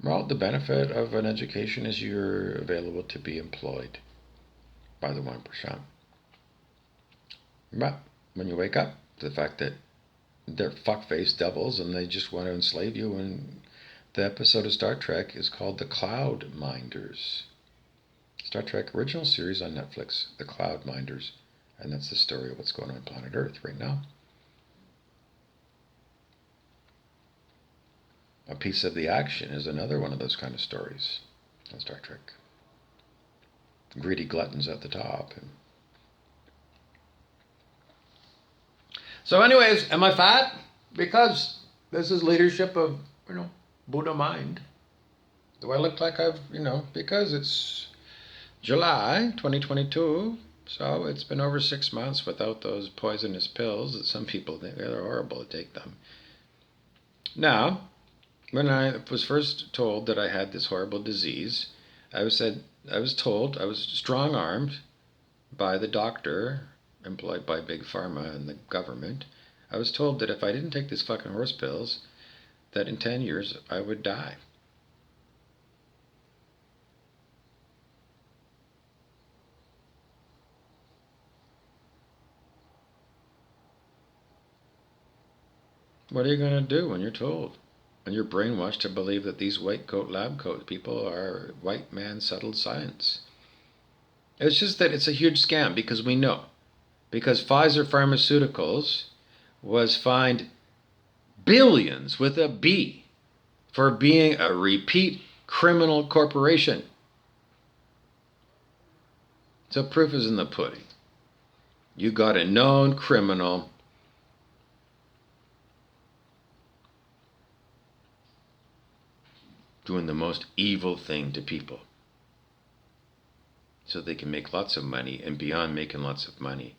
Well, the benefit of an education is you're available to be employed by the 1%. But when you wake up to the fact that they're fuck-faced devils and they just want to enslave you, and the episode of Star Trek is called The Cloud Minders. Star Trek original series on Netflix, The Cloud Minders. And that's the story of what's going on planet Earth right now. A Piece of the Action is another one of those kind of stories on Star Trek. Greedy gluttons at the top. So anyways, am I fat? Because this is leadership of, Buddha mind. Do I look like I've, because it's July 2022, so it's been over 6 months without those poisonous pills that some people think they're horrible to take them. Now, when I was first told that I had this horrible disease, I was told, I was strong-armed by the doctor employed by Big Pharma and the government. I was told that if I didn't take these fucking horse pills, that in 10 years I would die. What are you going to do when you're told? When you're brainwashed to believe that these white coat lab coat people are white man settled science. It's just that it's a huge scam because we know. Because Pfizer Pharmaceuticals was fined billions with a B for being a repeat criminal corporation. So proof is in the pudding. You got a known criminal doing the most evil thing to people so they can make lots of money, and beyond making lots of money,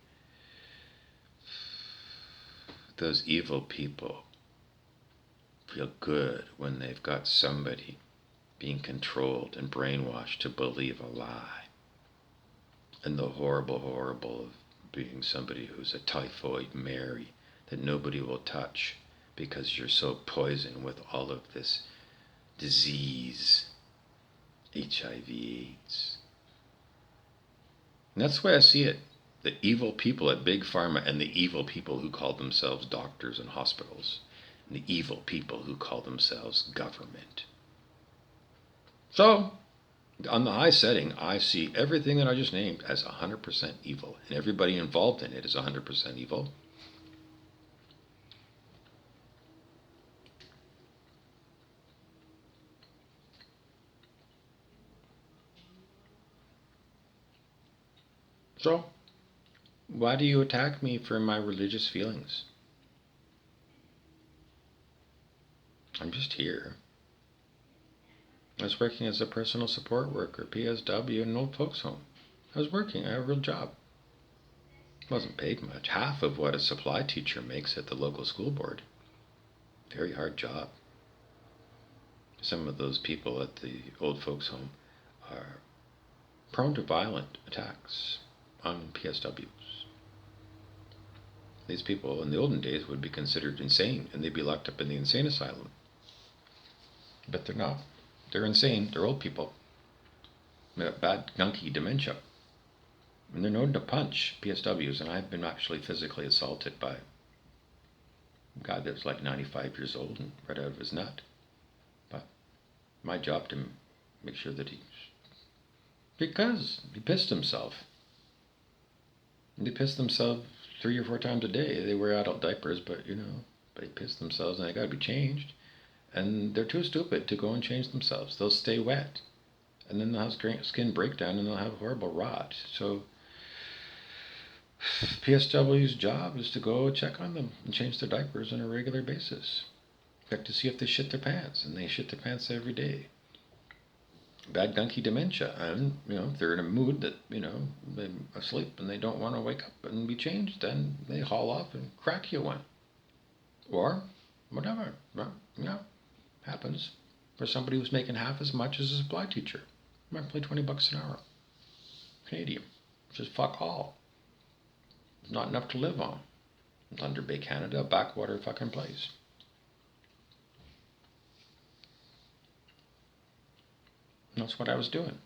those evil people feel good when they've got somebody being controlled and brainwashed to believe a lie. And the horrible of being somebody who's a typhoid Mary that nobody will touch because you're so poisoned with all of this disease, HIV/AIDS. And that's the way I see it. The evil people at Big Pharma and the evil people who call themselves doctors and hospitals, and the evil people who call themselves government. So, On the high setting, I see everything that I just named as 100% evil, and everybody involved in it is 100% evil. So, why do you attack me for my religious feelings? I'm just here. I was working as a personal support worker, PSW, in an old folks home. I was working, I had a real job. Wasn't paid much, half of what a supply teacher makes at the local school board. Very hard job. Some of those people at the old folks home are prone to violent attacks on PSWs. These people in the olden days would be considered insane and they'd be locked up in the insane asylum. But they're not. They're insane. They're old people. They have bad, gunky dementia. And they're known to punch PSWs, and I've been actually physically assaulted by a guy that was like 95 years old and right out of his nut. But my job to make sure that because he pissed himself. And they piss themselves 3 or 4 times a day. They wear adult diapers, but they piss themselves and they gotta be changed. And they're too stupid to go and change themselves. They'll stay wet. And then they'll have skin breakdown and they'll have horrible rot. So PSW's job is to go check on them and change their diapers on a regular basis. Check to see if they shit their pants, and they shit their pants every day. Bad gunky dementia, and if they're in a mood that they're asleep and they don't want to wake up and be changed, then they haul off and crack you one, or whatever. Happens for somebody who's making half as much as a supply teacher, roughly $20 an hour, Canadian, which is fuck all. It's not enough to live on. Thunder Bay, Canada, a backwater fucking place. And that's what I was doing.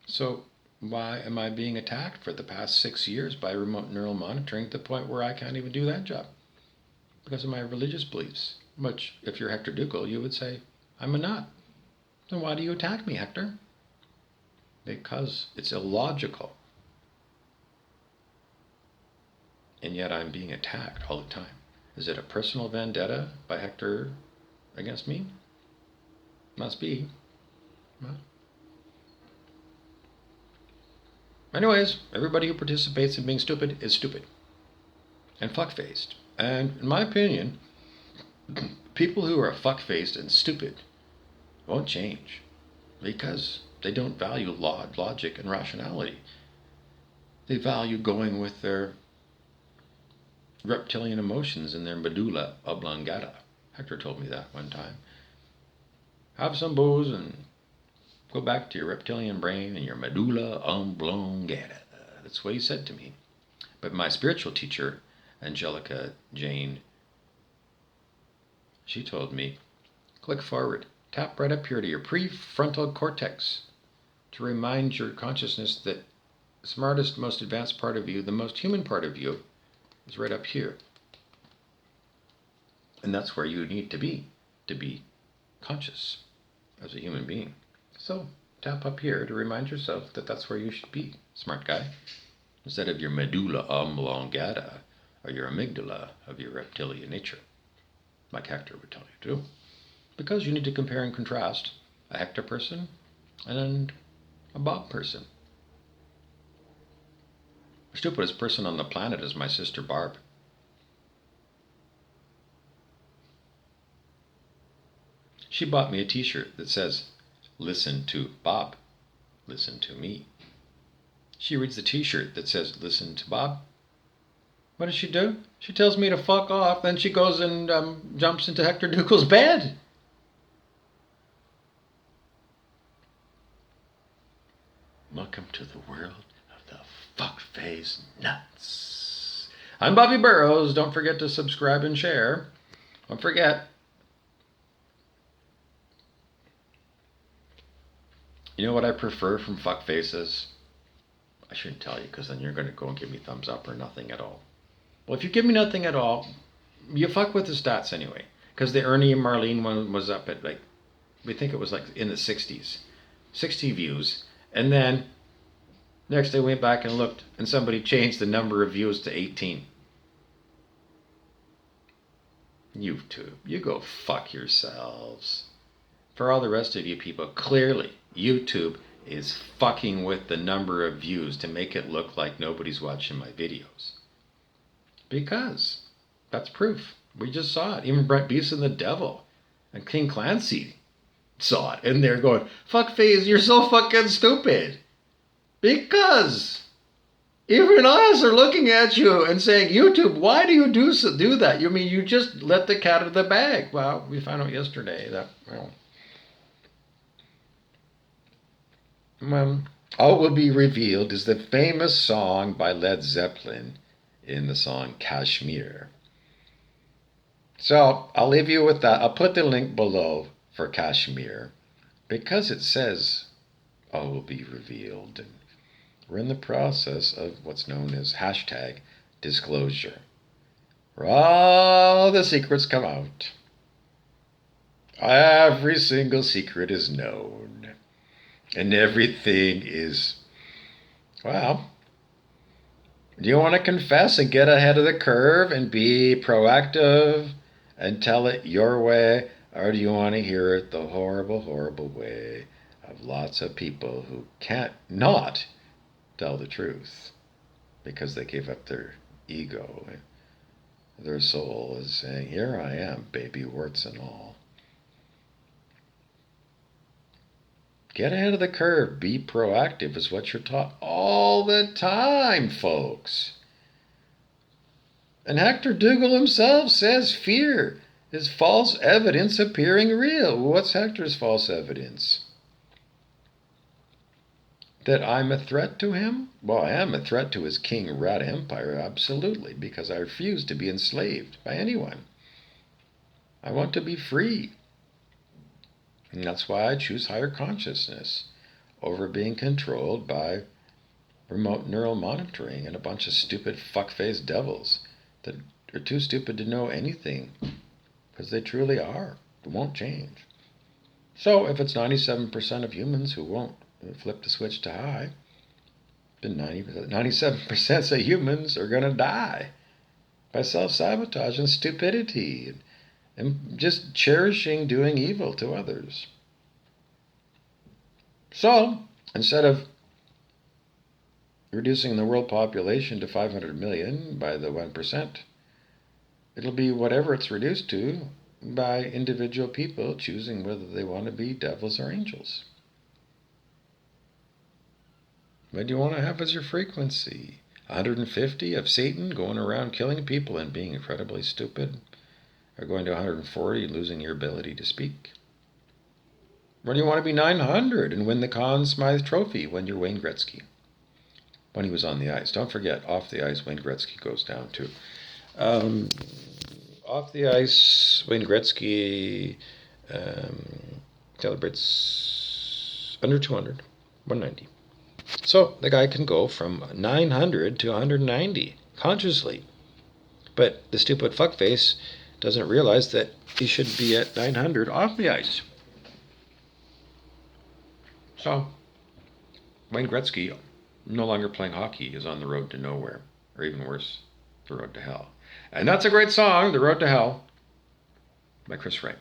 So why am I being attacked for the past 6 years by remote neural monitoring to the point where I can't even do that job? Because of my religious beliefs, which, if you're Hector Ducal, you would say, I'm a nut. Then why do you attack me, Hector? Because it's illogical. And yet I'm being attacked all the time. Is it a personal vendetta by Hector against me? Must be. Well. Anyways, everybody who participates in being stupid is stupid. And fuck-faced. And in my opinion, people who are fuck-faced and stupid won't change. Because they don't value logic and rationality. They value going with their reptilian emotions in their medulla oblongata. Hector told me that one time. Have some booze and go back to your reptilian brain and your medulla oblongata. That's what he said to me. But my spiritual teacher, Angelica Jane, she told me, click forward, tap right up here to your prefrontal cortex to remind your consciousness that the smartest, most advanced part of you, the most human part of you, is right up here. And that's where you need to be conscious as a human being. So tap up here to remind yourself that that's where you should be, smart guy, instead of your medulla oblongata or your amygdala of your reptilian nature, like Hector would tell you to. Because you need to compare and contrast a Hector person and a Bob person. The stupidest person on the planet is my sister Barb. She bought me a t-shirt that says, listen to Bob, listen to me. She reads the t-shirt that says, listen to Bob. What does she do? She tells me to fuck off, then she goes and jumps into Hector Ducal's bed. Welcome to the world of the fuck-faced nuts. I'm Bobby Burrows. Don't forget to subscribe and share. Don't forget. You know what I prefer from fuckfaces? I shouldn't tell you because then you're going to go and give me thumbs up or nothing at all. Well, if you give me nothing at all, you fuck with the stats anyway. Because the Ernie and Marlene one was up at like we think it was like in the 60s, 60 views. And then next day we went back and looked, and somebody changed the number of views to 18. YouTube, you go fuck yourselves. For all the rest of you people, clearly YouTube is fucking with the number of views to make it look like nobody's watching my videos. Because that's proof. We just saw it. Even Brent Beeson the Devil and King Clancy saw it. And they're going, fuck FaZe, you're so fucking stupid. Because even us are looking at you and saying, YouTube, why do you do that? You mean you just let the cat out of the bag? Well, we found out yesterday that, all will be revealed is the famous song by Led Zeppelin in the song Kashmir. So I'll leave you with that. I'll put the link below for Kashmir because it says all will be revealed. And we're in the process of what's known as hashtag disclosure, where all the secrets come out. Every single secret is known. And everything is, well, do you want to confess and get ahead of the curve and be proactive and tell it your way? Or do you want to hear it the horrible, horrible way of lots of people who can't not tell the truth because they gave up their ego? Their soul is saying, here I am, baby, warts and all. Get ahead of the curve. Be proactive is what you're taught all the time, folks. And Hector Dougal himself says fear is false evidence appearing real. What's Hector's false evidence? That I'm a threat to him? Well, I am a threat to his king rat empire, absolutely, because I refuse to be enslaved by anyone. I want to be free. And that's why I choose higher consciousness over being controlled by remote neural monitoring and a bunch of stupid fuck-faced devils that are too stupid to know anything because they truly are. It won't change. So if it's 97% of humans who won't flip the switch to high, then 97% of humans are going to die by self-sabotage and stupidity and just cherishing doing evil to others. So, instead of reducing the world population to 500 million by the 1%, it'll be whatever it's reduced to by individual people choosing whether they want to be devils or angels. What do you want to have as your frequency? 150 of Satan going around killing people and being incredibly stupid? Or going to 140 and losing your ability to speak? Or do you want to be 900 and win the Conn Smythe Trophy when you're Wayne Gretzky? When he was on the ice. Don't forget, off the ice, Wayne Gretzky goes down too. Off the ice, Wayne Gretzky celebrates under 200, 190. So the guy can go from 900 to 190 consciously. But the stupid fuckface doesn't realize that he should be at 900 off the ice. So, Wayne Gretzky, no longer playing hockey, is on the road to nowhere, or even worse, the road to hell. And that's a great song, The Road to Hell, by Chris Wright.